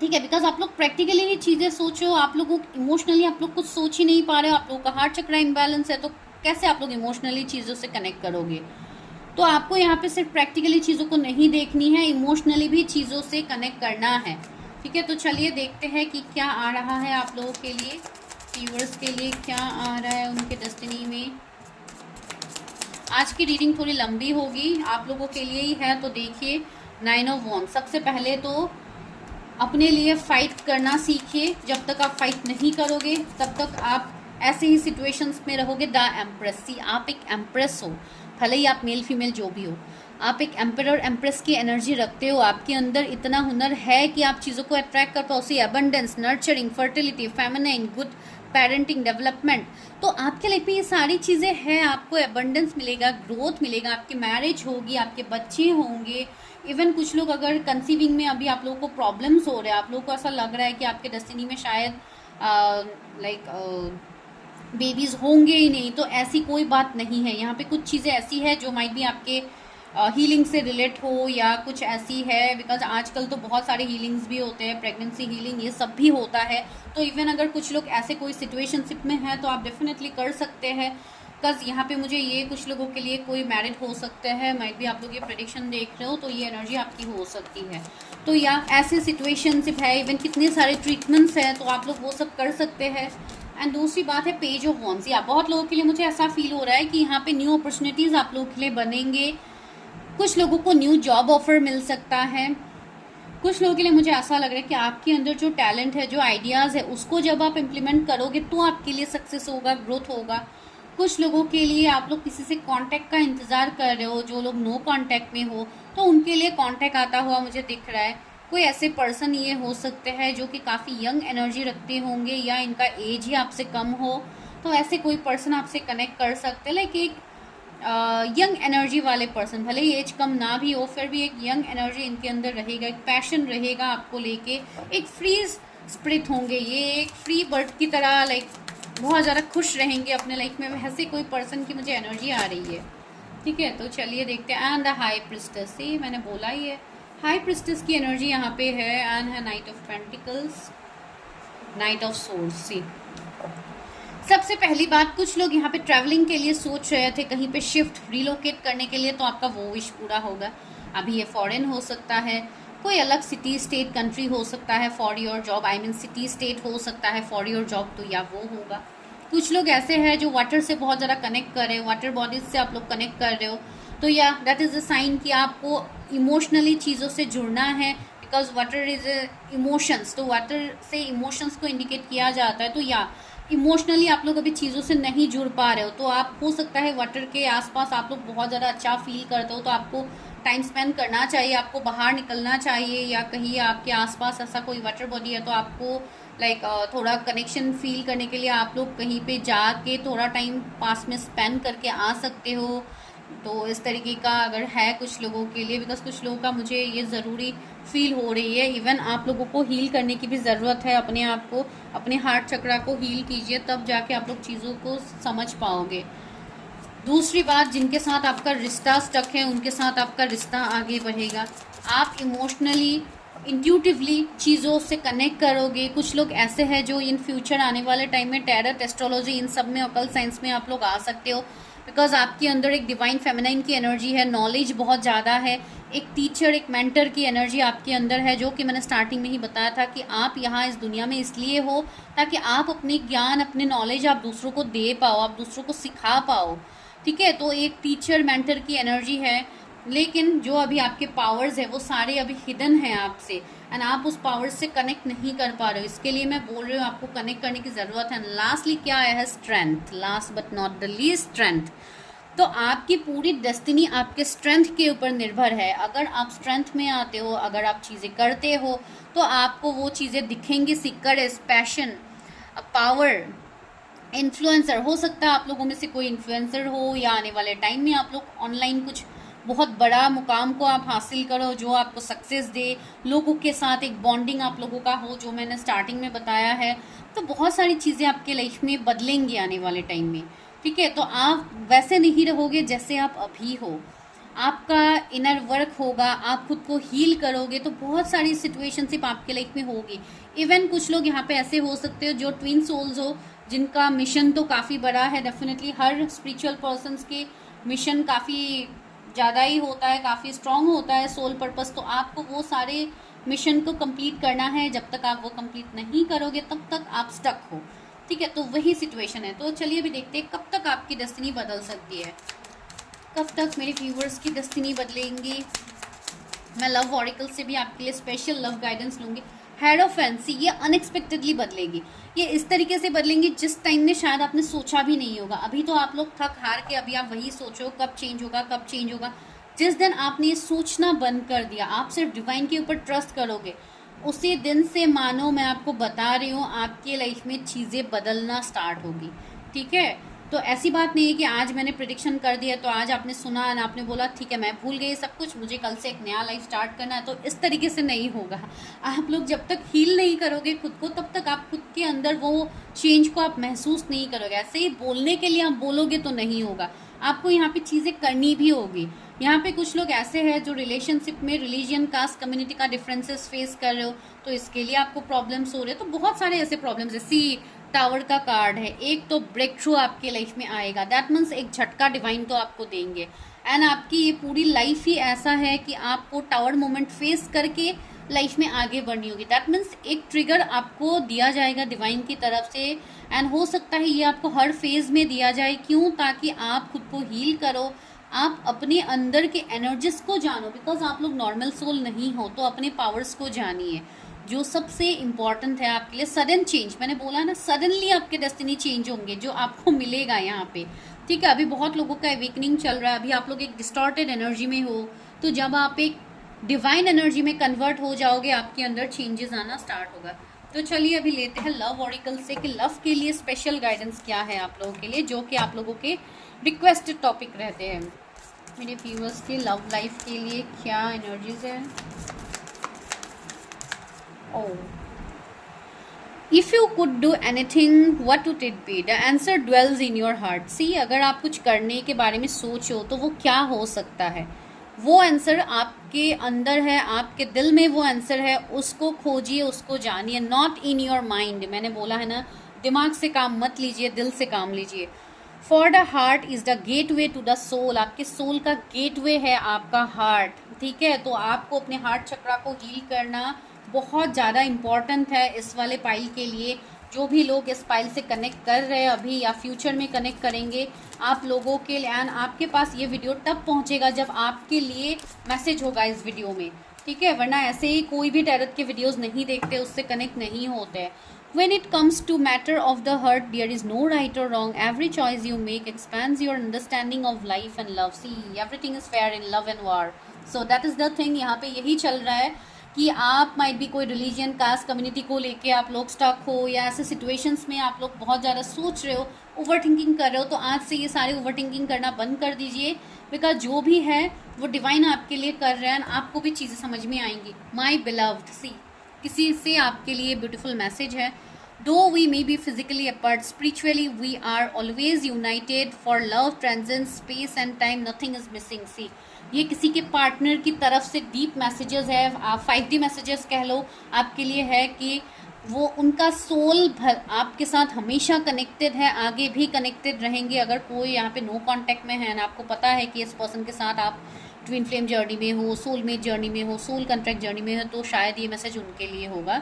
ठीक है, बिकॉज आप लोग प्रैक्टिकली ही चीज़ें सोचो, आप लोगों इमोशनली आप लोग कुछ सोच ही नहीं पा रहे हो, आप लोगों का हार्ट चक्र इम्बैलेंस है, तो कैसे आप लोग इमोशनली चीज़ों से कनेक्ट करोगे। तो आपको यहाँ पे सिर्फ प्रैक्टिकली चीज़ों को नहीं देखनी है, इमोशनली भी चीज़ों से कनेक्ट करना है। ठीक है, तो चलिए देखते हैं कि क्या आ रहा है आप लोगों के लिए, व्यूअर्स के लिए क्या आ रहा है उनके डेस्टिनी में। आज की रीडिंग थोड़ी लंबी होगी, आप लोगों के लिए ही है, तो देखिए 9 ऑफ वॉन्ड्स। सबसे पहले तो अपने लिए फाइट करना सीखिए, जब तक आप फाइट नहीं करोगे तब तक आप ऐसे ही सिचुएशंस में रहोगे। द एम्प्रेस, सी आप एक एम्प्रेस हो, भले ही आप मेल फीमेल जो भी हो, आप एक एम्परर एम्प्रेस की एनर्जी रखते हो, आपके अंदर इतना हुनर है कि आप चीज़ों को अट्रैक्ट कर पाओ। See abundance, nurturing, fertility, feminine, good parenting, development, तो आपके लाइफ में ये सारी चीज़ें हैं, आपको अबंडेंस मिलेगा, ग्रोथ मिलेगा, आपकी मैरिज होगी, आपके बच्चे होंगे। इवन कुछ लोग अगर कंसीविंग में अभी आप लोगों को प्रॉब्लम्स हो रहे हैं, आप लोगों को ऐसा लग रहा है कि आपके डेस्टिनी में शायद बेबीज़ होंगे ही नहीं, तो ऐसी कोई बात नहीं है। यहाँ पे कुछ चीज़ें ऐसी है जो माइट भी आपके हीलिंग से रिलेट हो या कुछ ऐसी है, बिकॉज आजकल तो बहुत सारे हीलिंग्स भी होते हैं, प्रेगनेंसी हीलिंग, ये सब भी होता है। तो इवन अगर कुछ लोग ऐसे कोई सिचुएशनशिप में है तो आप डेफिनेटली कर सकते हैं, बिकॉज यहाँ पे मुझे ये कुछ लोगों के लिए कोई मैरिड हो सकता है, माइट भी आप लोग ये प्रेडिक्शन देख रहे हो तो ये एनर्जी आपकी हो सकती है। तो या ऐसे सिचुएशनशिप है, इवन कितने सारे ट्रीटमेंट्स हैं, तो आप लोग वो सब कर सकते हैं। एंड दूसरी बात है पेज ऑफ वॉन्ड्स, या बहुत लोगों के लिए मुझे ऐसा फील हो रहा है कि यहाँ पे न्यू अपॉर्चुनिटीज़ आप लोगों के लिए बनेंगे, कुछ लोगों को न्यू जॉब ऑफर मिल सकता है। कुछ लोगों के लिए मुझे ऐसा लग रहा है कि आपके अंदर जो टैलेंट है, जो आइडियाज़ है, उसको जब आप इम्प्लीमेंट करोगे तो आपके लिए सक्सेस होगा, ग्रोथ होगा। कुछ लोगों के लिए आप लोग किसी से कांटेक्ट का इंतज़ार कर रहे हो, जो लोग नो कांटेक्ट में हो तो उनके लिए कांटेक्ट आता हुआ मुझे दिख रहा है। कोई ऐसे पर्सन ये हो सकते हैं जो कि काफ़ी यंग एनर्जी रखते होंगे या इनका एज ही आपसे कम हो, तो ऐसे कोई पर्सन आपसे कनेक्ट कर सकते हैं। लाइक एक यंग एनर्जी वाले पर्सन, भले ही एज कम ना भी हो, फिर भी एक यंग एनर्जी इनके अंदर रहेगा, एक पैशन रहेगा आपको लेके, एक फ्री स्पिरिट होंगे, ये एक फ्री बर्ड की तरह, लाइक बहुत ज़्यादा खुश रहेंगे अपने लाइफ में। वैसे कोई पर्सन की मुझे एनर्जी आ रही है। ठीक है, तो चलिए देखते हैं। एंड द हाई प्रिस्टेस, सी मैंने बोला ही है, हाई प्रिस्टेस की एनर्जी यहाँ पे है। एंड है knight of pentacles, knight of swords. See सबसे पहली बात, कुछ लोग यहाँ पे ट्रैवलिंग के लिए सोच रहे थे, कहीं पे शिफ्ट रिलोकेट करने के लिए, तो आपका वो विश पूरा होगा। अभी ये फॉरेन हो सकता है, कोई अलग सिटी स्टेट कंट्री हो सकता है for your job, I mean city state हो सकता है फॉर योर जॉब, तो या वो होगा। कुछ लोग ऐसे हैं जो वाटर से बहुत ज़्यादा कनेक्ट कर रहे हो, वाटर बॉडीज से आप लोग कनेक्ट कर रहे हो, तो या दैट इज़ अ साइन कि आपको इमोशनली चीज़ों से जुड़ना है, बिकॉज वाटर इज इमोशंस, तो वाटर से इमोशंस को इंडिकेट किया जाता है। तो या इमोशनली आप लोग अभी चीज़ों से नहीं जुड़ पा रहे हो, तो आप हो सकता है वाटर के आसपास आप लोग बहुत ज़्यादा अच्छा फील करते हो, तो आपको टाइम स्पेंड करना चाहिए, आपको बाहर निकलना चाहिए, या कहीं आपके आसपास ऐसा कोई वाटर बॉडी है तो आपको लाइक थोड़ा कनेक्शन फील करने के लिए आप लोग कहीं पे जाके थोड़ा टाइम पास में स्पेंड करके आ सकते हो। तो इस तरीके का अगर है कुछ लोगों के लिए, बिकॉज कुछ लोगों का मुझे ये ज़रूरी फील हो रही है। इवन आप लोगों को हील करने की भी ज़रूरत है, अपने आप को, अपने हार्ट चक्रा को हील कीजिए, तब जाके आप लोग चीज़ों को समझ पाओगे। दूसरी बात, जिनके साथ आपका रिश्ता स्टक है उनके साथ आपका रिश्ता आगे बढ़ेगा। आप इमोशनली इंट्यूटिवली चीज़ों से कनेक्ट करोगे। कुछ लोग ऐसे हैं जो इन फ्यूचर आने वाले टाइम में टैरट, एस्ट्रोलॉजी, इन सब में, ऑकल्ट साइंस में आप लोग आ सकते हो, बिकॉज आपके अंदर एक डिवाइन फेमिनाइन की एनर्जी है, नॉलेज बहुत ज़्यादा है, एक टीचर, एक मेंटर की एनर्जी आपके अंदर है, जो कि मैंने स्टार्टिंग में ही बताया था कि आप यहाँ इस दुनिया में इसलिए हो ताकि आप अपने ज्ञान, अपने नॉलेज आप दूसरों को दे पाओ, आप दूसरों को सिखा पाओ। ठीक है, तो एक टीचर, मेंटर की एनर्जी है, लेकिन जो अभी आपके पावर्स है वो सारे अभी हिडन हैं आपसे, एंड आप उस पावर्स से कनेक्ट नहीं कर पा रहे हो। इसके लिए मैं बोल रही हूँ आपको कनेक्ट करने की ज़रूरत है। लास्टली क्या है strength, last but not the least strength. तो आपकी पूरी डेस्टिनी आपके स्ट्रेंथ के ऊपर निर्भर है। अगर आप स्ट्रेंथ में आते हो, अगर आप चीज़ें करते हो, तो आपको वो चीज़ें दिखेंगी। सीक्रेट, पैशन, पावर, इन्फ्लुएंसर, हो सकता है आप लोगों में से कोई इन्फ्लुएंसर हो, या आने वाले टाइम में आप लोग ऑनलाइन कुछ बहुत बड़ा मुकाम को आप हासिल करो जो आपको सक्सेस दे, लोगों के साथ एक बॉन्डिंग आप लोगों का हो, जो मैंने स्टार्टिंग में बताया है। तो बहुत सारी चीज़ें आपके लाइफ में बदलेंगी आने वाले टाइम में। ठीक है, तो आप वैसे नहीं रहोगे जैसे आप अभी हो, आपका इनर वर्क होगा, आप खुद को हील करोगे, तो बहुत सारी सिचुएशनशिप आपके लाइफ में होगी। इवन कुछ लोग यहाँ पे ऐसे हो सकते हो जो ट्विन सोल्स हो, जिनका मिशन तो काफ़ी बड़ा है। डेफिनेटली हर स्पिरिचुअल पर्सन्स के मिशन काफ़ी ज़्यादा ही होता है, काफ़ी स्ट्रांग होता है सोल पर्पस। तो आपको वो सारे मिशन को कंप्लीट करना है। जब तक आप वो कंप्लीट नहीं करोगे तब तक आप स्टक हो। ठीक है, तो वही सिचुएशन है। तो चलिए अभी देखते हैं कब तक आपकी डेस्टिनी बदल सकती है, कब तक मेरे व्यूवर्स की डेस्टिनी बदलेंगी। मैं लव ऑरिकल से भी आपके लिए स्पेशल लव गाइडेंस लूँगी। हेरोफेंसी, ये अनएक्सपेक्टेडली बदलेगी, ये इस तरीके से बदलेंगी जिस टाइम में शायद आपने सोचा भी नहीं होगा। अभी तो आप लोग थक हार के अभी आप वही सोचो कब चेंज होगा, कब चेंज होगा। जिस दिन आपने ये सोचना बंद कर दिया, आप सिर्फ डिवाइन के ऊपर ट्रस्ट करोगे, उसी दिन से मानो मैं आपको बता रही हूँ आपके लाइफ में चीज़ें बदलना स्टार्ट होगी। ठीक है, तो ऐसी बात नहीं है कि आज मैंने प्रिडिक्शन कर दिया तो आज आपने सुना और आपने बोला ठीक है मैं भूल गई सब कुछ, मुझे कल से एक नया लाइफ स्टार्ट करना है। तो इस तरीके से नहीं होगा। आप लोग जब तक हील नहीं करोगे खुद को, तब तक आप खुद के अंदर वो चेंज को आप महसूस नहीं करोगे। ऐसे ही बोलने के लिए आप बोलोगे तो नहीं होगा, आपको यहाँ पे चीज़ें करनी भी होगी। यहाँ पे कुछ लोग ऐसे हैं जो रिलेशनशिप में रिलीजन, कास्ट, कम्युनिटी का डिफरेंसेस फेस कर रहे हो, तो इसके लिए आपको प्रॉब्लम्स हो रहे हैं। तो बहुत सारे ऐसे प्रॉब्लम्स है। सी टावर का कार्ड है, एक तो ब्रेक थ्रू आपके लाइफ में आएगा, दैट मीन्स एक झटका डिवाइन तो आपको देंगे। एंड आपकी ये पूरी लाइफ ही ऐसा है कि आपको टावर मोमेंट फेस करके लाइफ में आगे बढ़नी होगी। दैट मीन्स एक ट्रिगर आपको दिया जाएगा डिवाइन की तरफ से, एंड हो सकता है ये आपको हर फेज में दिया जाए। क्यों? ताकि आप खुद को हील करो, आप अपने अंदर के एनर्जीज को जानो, बिकॉज आप लोग नॉर्मल सोल नहीं हो, तो अपने पावर्स को जानिए। जो सबसे इम्पॉर्टेंट है आपके लिए सडन चेंज, मैंने बोला ना सडनली आपके डेस्टिनी चेंज होंगे जो आपको मिलेगा यहाँ पे, ठीक है। अभी बहुत लोगों का अवेकनिंग चल रहा है, अभी आप लोग एक डिस्टॉर्टेड एनर्जी में हो, तो जब आप एक डिवाइन एनर्जी में कन्वर्ट हो जाओगे आपके अंदर चेंजेस आना स्टार्ट होगा। तो चलिए अभी लेते हैं लव ऑरिकल से कि लव के लिए स्पेशल गाइडेंस क्या है आप लोगों के लिए, जो कि आप लोगों के रिक्वेस्टेड टॉपिक रहते हैं। मेरे व्यूअर्स की लव लाइफ के लिए क्या एनर्जीज है। Oh, if you could do anything, what would it be? The answer dwells in your heart. See, अगर आप कुछ करने के बारे में सोचो तो वो क्या हो सकता है, वो आंसर आपके अंदर है, आपके दिल में वो आंसर है, उसको खोजिए, उसको जानिए। नॉट इन योर माइंड, मैंने बोला है ना, दिमाग से काम मत लीजिए, दिल से काम लीजिए। For the heart is the gateway to the soul, आपके सोल का गेट वे है आपका हार्ट, ठीक है। तो आपको अपने हार्ट चक्रा को हील करना बहुत ज़्यादा इम्पॉर्टेंट है इस वाले पाइल के लिए। जो भी लोग इस पाइल से कनेक्ट कर रहे हैं अभी या फ्यूचर में कनेक्ट करेंगे, आप लोगों के लिए, एंड आपके पास ये वीडियो तब पहुंचेगा जब आपके लिए मैसेज होगा इस वीडियो में, ठीक है। वरना ऐसे ही कोई भी टैरोट के वीडियोस नहीं देखते, उससे कनेक्ट नहीं होते। When it comes to matter of the heart, there is no right or wrong. Every choice you make expands your understanding of life and love. See, everything is fair in love and war. So that is the thing. यहाँ पे यही चल रहा है कि आप माइट भी कोई रिलीजन, कास्ट, कम्युनिटी को लेके आप लोग स्टक हो, या ऐसे सिचुएशंस में आप लोग बहुत ज़्यादा सोच रहे हो, ओवर थिंकिंग कर रहे हो, तो आज से ये सारे ओवर थिंकिंग करना बंद कर दीजिए। बिकॉज जो भी है वो डिवाइन आपके लिए कर रहे हैं, आपको भी चीज़ें समझ में आएंगी। माई बिलव्ड, सी, किसी से आपके लिए ब्यूटीफुल मैसेज है। Though we may be physically apart, spiritually we are always united. For love transcends space and time, nothing is missing. See, ये किसी के पार्टनर की तरफ से डीप मैसेजेस है, आप 5D मैसेजेस कह लो, आपके लिए है कि वो उनका सोल आपके साथ हमेशा कनेक्टेड है, आगे भी कनेक्टेड रहेंगे। अगर कोई यहाँ पे नो कांटेक्ट में है ना, आपको पता है कि इस पर्सन के साथ आप ट्विन फ्लेम जर्नी में हो, सोलमेट जर्नी में हो, सोल कॉन्ट्रैक्ट जर्नी में हो, तो शायद ये मैसेज उनके लिए होगा।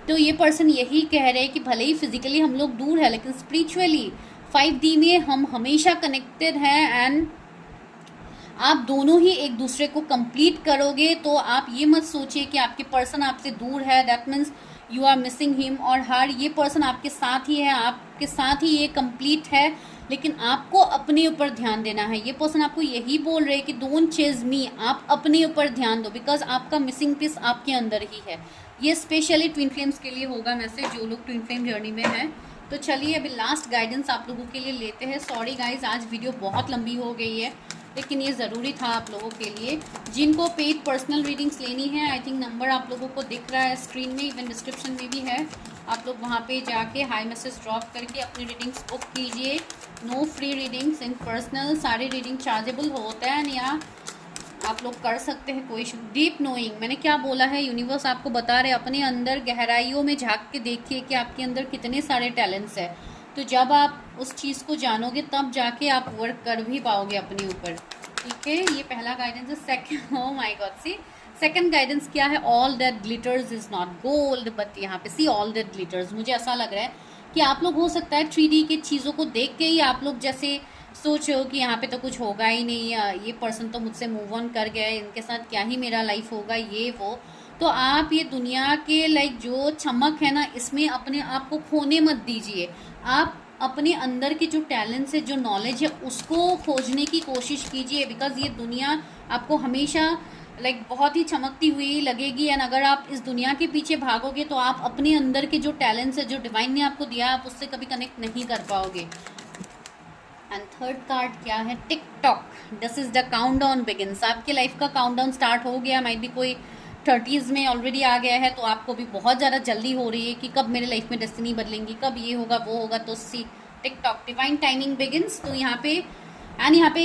तो ये पर्सन यही कह रहे हैं कि भले ही फिजिकली हम लोग दूर है, लेकिन स्पिरिचुअली 5D में हम हमेशा कनेक्टेड हैं, एंड आप दोनों ही एक दूसरे को कंप्लीट करोगे। तो आप ये मत सोचिए कि आपके पर्सन आपसे दूर है, that means you are missing him और हर। ये पर्सन आपके साथ ही है, आपके साथ ही ये कंप्लीट है, लेकिन आपको अपने ऊपर ध्यान देना है। ये पर्सन आपको यही बोल रहे हैं कि डोंट चेज मी, आप अपने ऊपर ध्यान दो, बिकॉज आपका मिसिंग पीस आपके अंदर ही है। ये स्पेशली ट्विन फ्लेम्स के लिए होगा मैसेज, जो लोग ट्विन फ्लेम जर्नी में हैं। तो चलिए अभी लास्ट गाइडेंस आप लोगों के लिए लेते हैं। सॉरी गाइज, आज वीडियो बहुत लंबी हो गई है, लेकिन ये ज़रूरी था आप लोगों के लिए। जिनको पेड पर्सनल रीडिंग्स लेनी है, आई थिंक नंबर आप लोगों को दिख रहा है स्क्रीन में, इवन डिस्क्रिप्शन में भी है। आप लोग वहाँ पे जाके हाई मैसेज ड्रॉप करके अपनी रीडिंग्स बुक कीजिए। नो फ्री रीडिंग्स इन पर्सनल, सारे रीडिंग चार्जेबल होता है, या आप लोग कर सकते हैं, कोई डीप नोइंग, मैंने क्या बोला है, यूनिवर्स आपको बता रहे अपने अंदर गहराइयों में झांक के देखिए कि आपके अंदर कितने सारे टैलेंट्स है। तो जब आप उस चीज़ को जानोगे तब जाके आप वर्क कर भी पाओगे अपने ऊपर, ठीक है। ये पहला गाइडेंस है। Second, oh my God, see second guidance क्या है, all that glitters is not gold, but यहाँ पे सी ऑल दैट ग्लिटर्स, मुझे ऐसा लग रहा है कि आप लोग हो सकता है 3D की चीज़ों को देख के ही आप लोग जैसे सोचो कि यहाँ पे तो कुछ होगा ही नहीं, ये पर्सन तो मुझसे मूव ऑन कर गया है, इनके साथ क्या ही मेरा लाइफ होगा, ये वो। तो आप ये दुनिया के लाइक जो चमक है ना, इसमें अपने आप को खोने मत दीजिए। आप अपने अंदर के जो टैलेंट्स है, जो नॉलेज है, उसको खोजने की कोशिश कीजिए, बिकॉज ये दुनिया आपको हमेशा लाइक बहुत ही चमकती हुई लगेगी। एंड अगर आप इस दुनिया के पीछे भागोगे तो आप अपने अंदर के जो टैलेंट्स है, जो डिवाइन ने आपको दिया, आप उससे कभी कनेक्ट नहीं कर पाओगे। एंड थर्ड कार्ड क्या है, TikTok, this is the countdown begins. आपके लाइफ का काउंटडाउन स्टार्ट हो गया, माइट भी कोई 30s में ऑलरेडी आ गया है, तो आपको भी बहुत ज़्यादा जल्दी हो रही है कि कब मेरे लाइफ में डेस्टिनी बदलेंगी, कब ये होगा वो होगा। तो सी टिकटॉक, डिवाइन टाइमिंग बिगिंस। तो यहाँ पे एंड यहाँ पे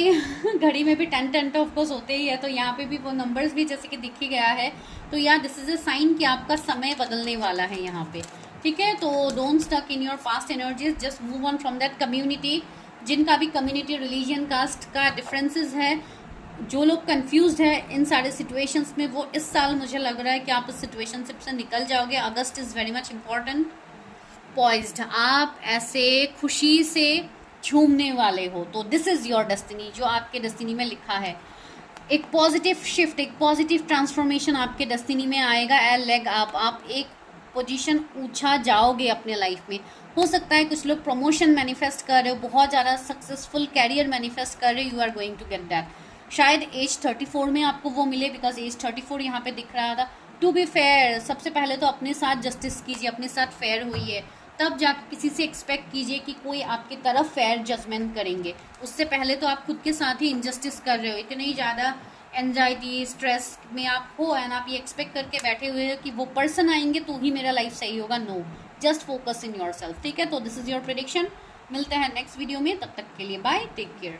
घड़ी में भी 10 तो ऑफकोर्स होते ही है, तो यहाँ पे भी वो नंबर्स भी जैसे कि दिख ही गया है। तो यहाँ दिस इज अ साइन कि आपका समय बदलने वाला है यहाँ पे, ठीक है। तो don't stuck in your past energies, just move on from that community. जिनका भी कम्युनिटी, रिलीजन, कास्ट का डिफरेंसेस है, जो लोग कंफ्यूज्ड है इन सारे सिचुएशंस में, वो इस साल मुझे लग रहा है कि आप इस सिचुएशनशिप से निकल जाओगे। August is very much important. Poised, आप ऐसे खुशी से झूमने वाले हो, तो दिस इज़ योर डेस्टिनी, जो आपके डेस्टिनी में लिखा है। एक पॉजिटिव शिफ्ट, एक पॉजिटिव ट्रांसफॉर्मेशन आपके डेस्टिनी में आएगा। ए लेग आप एक पोजीशन ऊंचा जाओगे अपने लाइफ में। हो सकता है कुछ लोग प्रमोशन मैनिफेस्ट कर रहे हो, बहुत ज़्यादा सक्सेसफुल कैरियर मैनिफेस्ट कर रहे हो, you are going to get that. शायद एज 34 में आपको वो मिले, बिकॉज एज 34 यहाँ पे दिख रहा था। टू बी फेयर, सबसे पहले तो अपने साथ जस्टिस कीजिए, अपने साथ फेयर हुई है, तब जाके किसी से एक्सपेक्ट कीजिए कि कोई आपकी तरफ फेयर जजमेंट करेंगे। उससे पहले तो आप खुद के साथ ही इनजस्टिस कर रहे हो। इतनी ज़्यादा एंजाइटी स्ट्रेस में आप हो एंड आप ये एक्सपेक्ट करके बैठे हुए हो कि वो पर्सन आएंगे तो ही मेरा लाइफ सही होगा। No, just focus in yourself. ठीक है, तो दिस इज योर प्रेडिक्शन। मिलते हैं नेक्स्ट वीडियो में, तब तक के लिए bye, take care.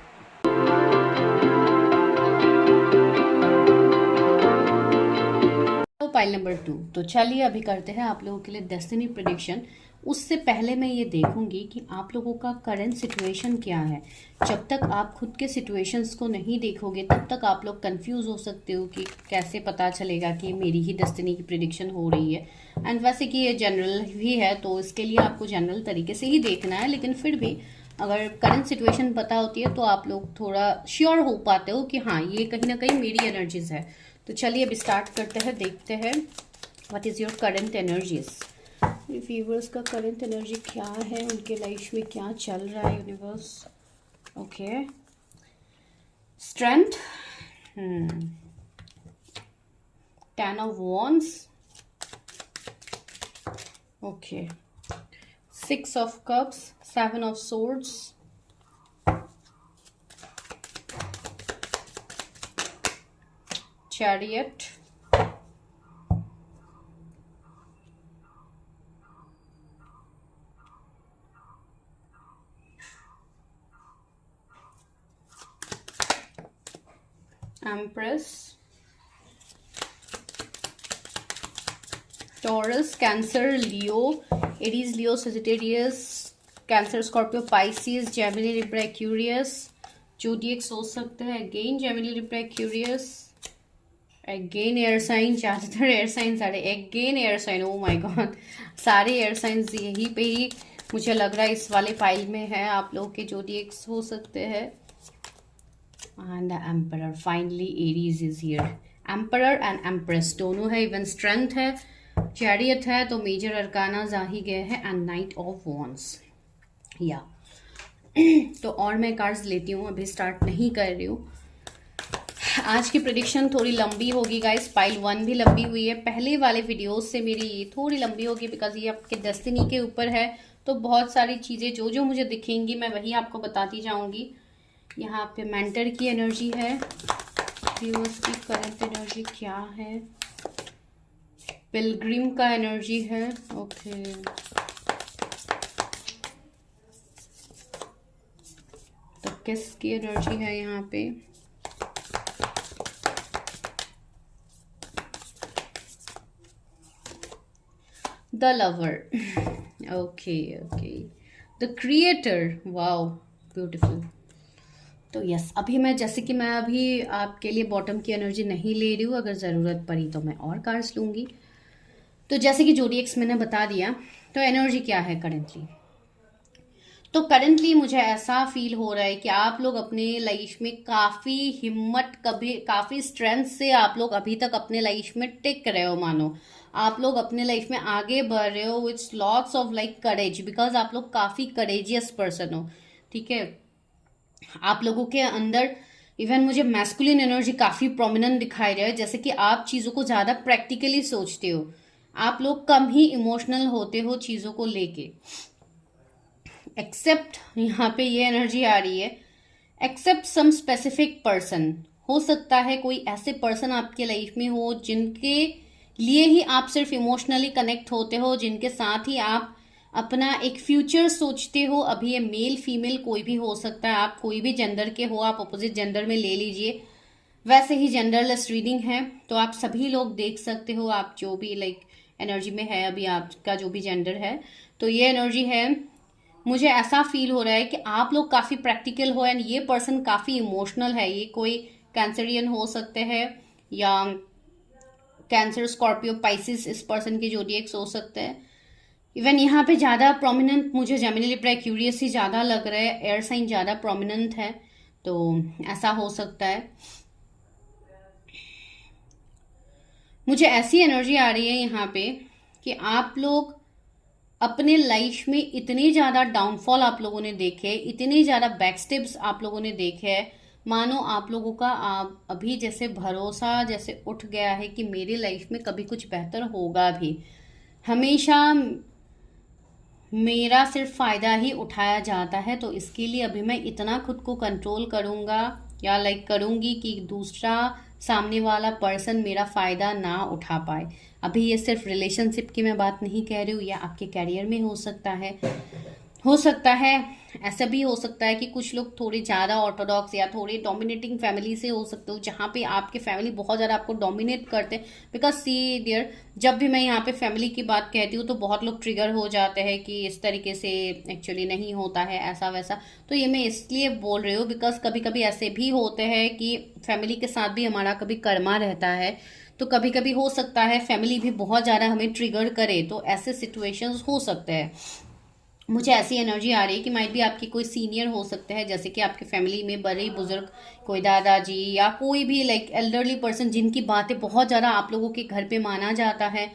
Pile number 2। तो चलिए अभी करते हैं आप लोगों के लिए डेस्टिनी प्रेडिक्शन। उससे पहले मैं ये देखूंगी कि आप लोगों का करंट सिचुएशन क्या है। जब तक आप खुद के सिचुएशंस को नहीं देखोगे तब तक आप लोग कंफ्यूज हो सकते हो कि कैसे पता चलेगा कि मेरी ही डेस्टिनी की प्रेडिक्शन हो रही है। एंड वैसे कि ये जनरल भी है, तो इसके लिए आपको जनरल तरीके से ही देखना है, लेकिन फिर भी अगर करंट सिचुएशन पता होती है तो आप लोग थोड़ा श्योर हो पाते हो कि हाँ, ये कहीं ना कहीं मेरी एनर्जीज है। तो चलिए अभी स्टार्ट करते हैं, देखते हैं what is your current energies. Viewers का करंट एनर्जी क्या है, उनके लाइफ में क्या चल रहा है universe. Okay, strength, 10 of wands, okay, 6 of cups, 7 of swords, chariot, empress, Taurus, Cancer, Leo, Aries, Leo, Sagittarius, Cancer, Scorpio, Pisces, Gemini, Libra, Aquarius, zodiacs हो सकता है again Gemini, Libra, Aquarius, again air sign. ज़्यादातर एयर साइन सारे again air sign, oh my God, सारे एयर साइंस यहीं पे ही मुझे लग रहा है इस वाले फाइल में है। आप लोग के जोडिएक्स हो सकते हैं। And the emperor, finally Aries is here. Emperor and empress दोनों है, इवन स्ट्रेंथ है, चैरियट है, तो मेजर अरकाना जा ही गए हैं, एंड नाइट ऑफ वॉन्ड्स। या तो और मैं कार्ड्स लेती हूँ, अभी स्टार्ट नहीं कर रही हूँ। आज की प्रेडिक्शन थोड़ी लंबी होगी गाइस, पाइल 1 भी लंबी हुई है, पहले वाले वीडियोस से मेरी ये थोड़ी लंबी होगी, बिकॉज ये आपके डेस्टिनी के ऊपर है। तो बहुत सारी चीज़ें जो जो मुझे दिखेंगी मैं वही आपको बताती जाऊंगी। यहाँ पे मेंटर की एनर्जी है, व्यूअर्स की करंट एनर्जी क्या है, पिलग्रिम का एनर्जी है, ओके, तो किसकी एनर्जी है यहाँ पे, the lover, okay okay, the creator, wow beautiful. तो यस, अभी मैं जैसे कि मैं अभी आपके लिए बॉटम की एनर्जी नहीं ले रही हूँ, अगर ज़रूरत पड़ी तो मैं और कार्ड्स लूँगी। तो जैसे कि जोडिएक्स मैंने बता दिया, तो एनर्जी क्या है करेंटली। तो करेंटली मुझे ऐसा फील हो रहा है कि आप लोग अपने लाइफ में काफ़ी हिम्मत, काफ़ी स्ट्रेंथ से आप लोग अभी तक अपने लाइफ में टिक रहे हो। मानो आप लोग अपने लाइफ में आगे बढ़ रहे हो with lots of like courage, because आप लोग काफ़ी करेजियस पर्सन हो। ठीक है, आप लोगों के अंदर इवन मुझे मैस्कुलिन एनर्जी काफ़ी प्रोमिनेंट दिखाई दे रहा है, जैसे कि आप चीज़ों को ज़्यादा प्रैक्टिकली सोचते हो, आप लोग कम ही इमोशनल होते हो चीज़ों को लेके। एक्सेप्ट यहाँ पे ये एनर्जी आ रही है, एक्सेप्ट सम स्पेसिफिक पर्सन। हो सकता है कोई ऐसे पर्सन आपके लाइफ में हो जिनके लिए ही आप सिर्फ इमोशनली कनेक्ट होते हो, जिनके साथ ही आप अपना एक फ्यूचर सोचते हो। अभी ये मेल फीमेल कोई भी हो सकता है, आप कोई भी जेंडर के हो, आप अपोजिट जेंडर में ले लीजिए। वैसे ही जेंडरलेस रीडिंग है, तो आप सभी लोग देख सकते हो, आप जो भी लाइक एनर्जी में है अभी आपका जो भी जेंडर है। तो ये एनर्जी है, मुझे ऐसा फील हो रहा है कि आप लोग काफ़ी प्रैक्टिकल हो एंड ये पर्सन काफ़ी इमोशनल है। ये कोई कैंसरियन हो सकते हैं या कैंसर, स्कॉर्पियो, पाइसिस इस पर्सन के जोडिएक्स हो सकते हैं। इवन यहाँ पे ज़्यादा प्रोमिनेंट मुझे जेमिनी लिब्रा एक्यूरियस ही ज़्यादा लग रहा है, एयर साइन ज़्यादा प्रोमिनेंट है, तो ऐसा हो सकता है। मुझे ऐसी एनर्जी आ रही है यहाँ पे कि आप लोग अपने लाइफ में इतने ज़्यादा डाउनफॉल आप लोगों ने देखे, इतने ज़्यादा बैकस्टेप्स आप लोगों ने देखे हैं, मानो आप लोगों का आप अभी जैसे भरोसा जैसे उठ गया है कि मेरी लाइफ में कभी कुछ बेहतर होगा भी। हमेशा मेरा सिर्फ फ़ायदा ही उठाया जाता है, तो इसके लिए अभी मैं इतना खुद को कंट्रोल करूँगा या करूँगी कि दूसरा सामने वाला पर्सन मेरा फ़ायदा ना उठा पाए। अभी ये सिर्फ रिलेशनशिप की मैं बात नहीं कह रही हूँ, या आपके करियर में हो सकता है ऐसा भी हो सकता है कि कुछ लोग थोड़े ज़्यादा ऑर्थोडॉक्स या थोड़े डोमिनेटिंग फैमिली से हो सकते हो, जहाँ पे आपके फैमिली बहुत ज़्यादा आपको डोमिनेट करते हैं। बिकॉज सी डियर, जब भी मैं यहाँ पे फैमिली की बात कहती हूँ तो बहुत लोग ट्रिगर हो जाते हैं कि इस तरीके से एक्चुअली नहीं होता है ऐसा वैसा। तो ये मैं इसलिए बोल रही हूँ बिकॉज कभी कभी ऐसे भी होते हैं कि फैमिली के साथ भी हमारा कभी कर्मा रहता है, तो कभी कभी हो सकता है फैमिली भी बहुत ज़्यादा हमें ट्रिगर करे, तो ऐसे सिचुएशंस हो सकते हैं। मुझे ऐसी एनर्जी आ रही है कि माइट भी आपकी कोई सीनियर हो सकते हैं, जैसे कि आपके फैमिली में बड़े बुजुर्ग, कोई दादाजी या कोई भी लाइक एल्डरली पर्सन जिनकी बातें बहुत ज़्यादा आप लोगों के घर पे माना जाता है।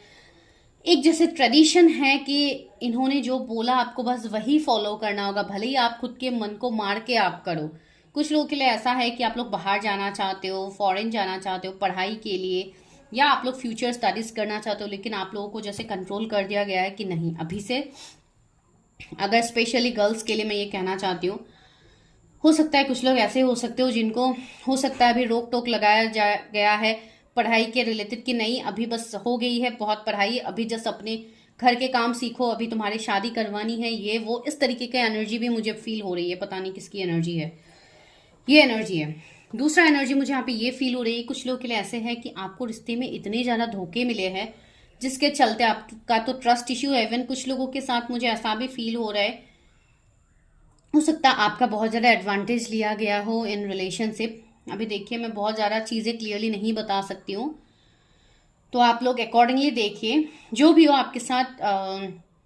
एक जैसे ट्रेडिशन है कि इन्होंने जो बोला आपको बस वही फॉलो करना होगा, भले ही आप खुद के मन को मार के आप करो। कुछ लोगों के लिए ऐसा है कि आप लोग बाहर जाना चाहते हो, फॉरेन जाना चाहते हो पढ़ाई के लिए, या आप लोग फ्यूचर स्टडीज करना चाहते हो, लेकिन आप लोगों को जैसे कंट्रोल कर दिया गया है कि नहीं अभी से। अगर स्पेशली गर्ल्स के लिए मैं ये कहना चाहती हूँ, हो सकता है कुछ लोग ऐसे हो सकते हो जिनको हो सकता है अभी रोक टोक लगाया गया है पढ़ाई के रिलेटेड कि नहीं अभी बस हो गई है बहुत पढ़ाई, अभी जस्ट अपने घर के काम सीखो, अभी तुम्हारी शादी करवानी है, ये वो इस तरीके की एनर्जी भी मुझे फील हो रही है। पता नहीं किसकी एनर्जी है, ये एनर्जी है। दूसरा एनर्जी मुझे यहाँ पे ये फील हो रही है, कुछ लोगों के लिए ऐसे है कि आपको रिश्ते में इतने ज़्यादा धोखे मिले हैं जिसके चलते आपका तो ट्रस्ट इश्यू है। इवन कुछ लोगों के साथ मुझे ऐसा भी फील हो रहा है, हो सकता है आपका बहुत ज़्यादा एडवांटेज लिया गया हो इन रिलेशनशिप। अभी देखिए मैं बहुत ज़्यादा चीज़ें क्लियरली नहीं बता सकती हूँ, तो आप लोग अकॉर्डिंगली देखिए। जो भी हो आपके साथ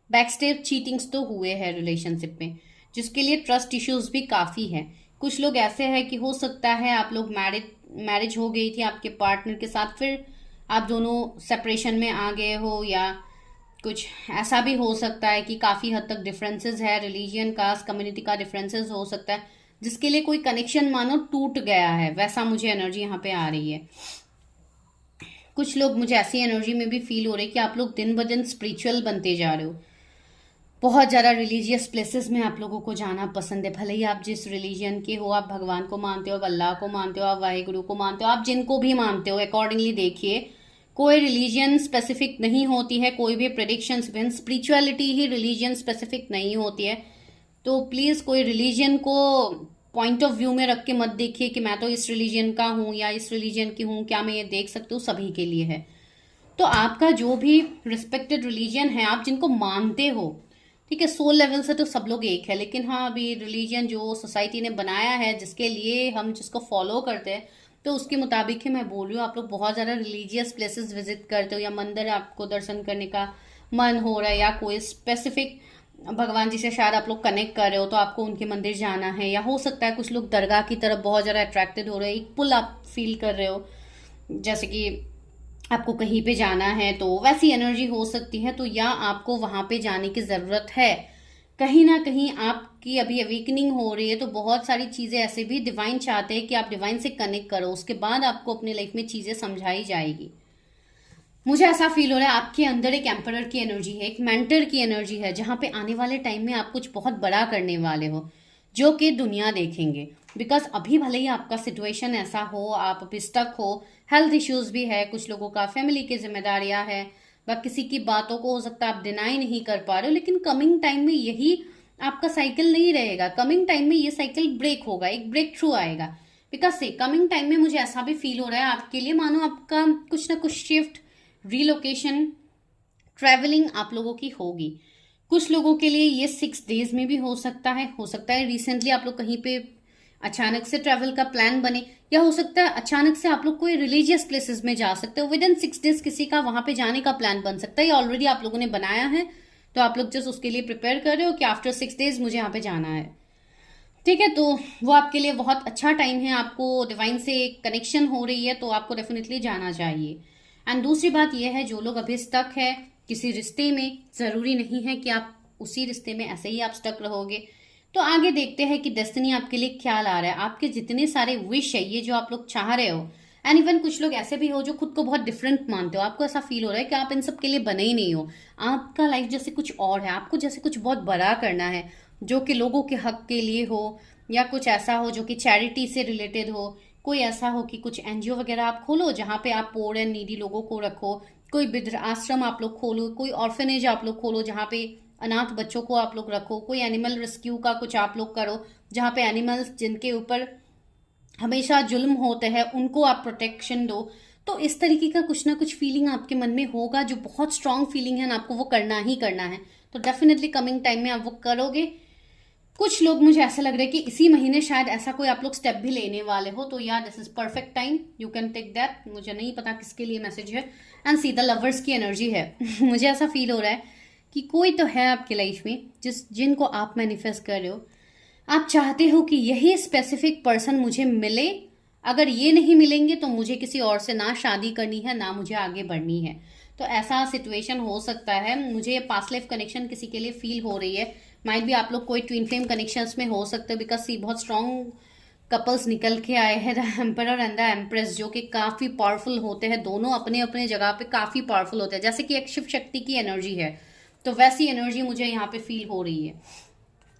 बैकस्टेज चीटिंग्स तो हुए हैं रिलेशनशिप में, जिसके लिए ट्रस्ट इश्यूज भी काफ़ी है। कुछ लोग ऐसे हैं कि हो सकता है आप लोग मैरिज हो गई थी आपके पार्टनर के साथ, फिर आप दोनों सेपरेशन में आ गए हो, या कुछ ऐसा भी हो सकता है कि काफ़ी हद तक डिफरेंसेस है, रिलीजियन कास्ट कम्युनिटी का डिफरेंसेस हो सकता है, जिसके लिए कोई कनेक्शन मानो टूट गया है, वैसा मुझे एनर्जी यहाँ पे आ रही है। कुछ लोग मुझे ऐसी एनर्जी में भी फील हो रही है कि आप लोग दिन ब दिन स्पिरिचुअल बनते जा रहे हो, बहुत ज़्यादा रिलीजियस प्लेसेस में आप लोगों को जाना पसंद है। भले ही आप जिस रिलीजन के हो, आप भगवान को मानते हो, आप अल्लाह को मानते हो, आप वाहिगुरु को मानते हो, आप जिनको भी मानते हो अकॉर्डिंगली देखिए। कोई रिलीजन स्पेसिफिक नहीं होती है, कोई भी predictions even spirituality he religion specific नहीं होती है। तो प्लीज़ कोई रिलीजन को पॉइंट ऑफ व्यू में रख के मत देखिए कि मैं तो इस रिलीजन का हूँ या इस रिलीजन की हूँ, क्या मैं ये देख सकती हूँ, सभी के लिए है। तो आपका जो भी रिस्पेक्टेड रिलीजन है, आप जिनको मानते हो, ठीक है, सोल लेवल से तो सब लोग एक है, लेकिन हाँ अभी रिलीजन जो सोसाइटी ने बनाया है जिसके लिए हम जिसको फॉलो करते हैं, तो उसके मुताबिक ही मैं बोल रही हूँ। आप लोग बहुत ज़्यादा रिलीजियस प्लेसेस विजिट करते हो, या मंदिर आपको दर्शन करने का मन हो रहा है, या कोई स्पेसिफिक भगवान जी से शायद आप लोग कनेक्ट कर रहे हो तो आपको उनके मंदिर जाना है, या हो सकता है कुछ लोग दरगाह की तरफ बहुत ज़्यादा अट्रैक्टेड हो रहे हैं, एक पुल आप फील कर रहे हो जैसे कि आपको कहीं पे जाना है, तो वैसी एनर्जी हो सकती है। तो या आपको वहां पे जाने की ज़रूरत है, कहीं ना कहीं आपकी अभी अवेकनिंग हो रही है, तो बहुत सारी चीज़ें ऐसे भी डिवाइन चाहते हैं कि आप डिवाइन से कनेक्ट करो, उसके बाद आपको अपनी लाइफ में चीज़ें समझाई जाएगी। मुझे ऐसा फील हो रहा है आपके अंदर एक एम्परर की एनर्जी है, एक मेंटर की एनर्जी है, जहाँ पे आने वाले टाइम में आप कुछ बहुत बड़ा करने वाले हो जो कि दुनिया देखेंगे। बिकॉज अभी भले ही आपका सिचुएशन ऐसा हो, आप अभी स्टक हो, हेल्थ इश्यूज भी है, कुछ लोगों का फैमिली की जिम्मेदारियां है, व किसी की बातों को हो सकता है आप डिनाई नहीं कर पा रहे हो, लेकिन कमिंग टाइम में यही आपका साइकिल नहीं रहेगा। कमिंग टाइम में ये साइकिल ब्रेक होगा, एक ब्रेक थ्रू आएगा। बिकॉज से कमिंग टाइम में मुझे ऐसा भी फील हो रहा है आपके लिए, मानो आपका कुछ ना कुछ शिफ्ट, रिलोकेशन, ट्रैवलिंग आप लोगों की होगी। कुछ लोगों के लिए ये 6 डेज में भी हो सकता है रिसेंटली आप लोग कहीं पे अचानक से ट्रैवल का प्लान बने, या हो सकता है अचानक से आप लोग कोई रिलीजियस प्लेसेस में जा सकते हो, विद इन 6 डेज किसी का वहां पे जाने का प्लान बन सकता है, या ऑलरेडी आप लोगों ने बनाया है, तो आप लोग जस्ट उसके लिए प्रिपेयर कर रहे हो कि आफ्टर 6 days मुझे यहाँ पे जाना है। ठीक है, तो वो आपके लिए बहुत अच्छा टाइम है, आपको डिवाइन से कनेक्शन हो रही है तो आपको डेफिनेटली जाना चाहिए। एंड दूसरी बात यह है, जो लोग अभी स्टक है किसी रिश्ते में, ज़रूरी नहीं है कि आप उसी रिश्ते में ऐसे ही आप स्टक रहोगे। तो आगे देखते हैं कि डेस्टिनी आपके लिए क्या ला रहा है। आपके जितने सारे विश है, ये जो आप लोग चाह रहे हो, एंड इवन कुछ लोग ऐसे भी हो जो खुद को बहुत डिफरेंट मानते हो, आपको ऐसा फील हो रहा है कि आप इन सब के लिए बने ही नहीं हो, आपका लाइफ जैसे कुछ और है, आपको जैसे कुछ बहुत बड़ा करना है जो कि लोगों के हक के लिए हो, या कुछ ऐसा हो जो कि चैरिटी से रिलेटेड हो, कोई ऐसा हो कि कुछ एनजीओ वगैरह आप खोलो जहाँ पे आप पोर एंड नीडी लोगों को रखो, कोई वृद्ध आश्रम आप लोग खोलो, कोई ऑर्फनेज आप लोग खोलो जहाँ पे अनाथ बच्चों को आप लोग रखो, कोई एनिमल रेस्क्यू का कुछ आप लोग करो जहाँ पे एनिमल्स जिनके ऊपर हमेशा जुल्म होते हैं उनको आप प्रोटेक्शन दो। तो इस तरीके का कुछ ना कुछ फीलिंग आपके मन में होगा, जो बहुत स्ट्रांग फीलिंग है ना, आपको वो करना ही करना है। तो डेफिनेटली कमिंग टाइम में आप वो करोगे। कुछ लोग मुझे ऐसा लग रहा है कि इसी महीने शायद ऐसा कोई आप लोग स्टेप भी लेने वाले हो, तो या this is perfect time, you can take that. मुझे नहीं पता किसके लिए मैसेज है। एंड सी द लवर्स की एनर्जी है मुझे ऐसा फील हो रहा है कि कोई तो है आपकी लाइफ में जिनको आप मैनिफेस्ट कर रहे हो। आप चाहते हो कि यही स्पेसिफिक पर्सन मुझे मिले, अगर ये नहीं मिलेंगे तो मुझे किसी और से ना शादी करनी है, ना मुझे आगे बढ़नी है। तो ऐसा सिचुएशन हो सकता है। मुझे ये पास्ट लाइफ कनेक्शन किसी के लिए फील हो रही है। माइट भी आप लोग कोई ट्विन फ्लेम कनेक्शंस में हो सकते हो, बिकॉज सी बहुत स्ट्रॉन्ग कपल्स निकल के आए हैं, the emperor and the empress, जो कि काफी पावरफुल होते हैं। दोनों अपने अपने जगह पे काफी पावरफुल होते हैं, जैसे कि एक शिव शक्ति की एनर्जी है, तो वैसी एनर्जी मुझे यहाँ पे फील हो रही है।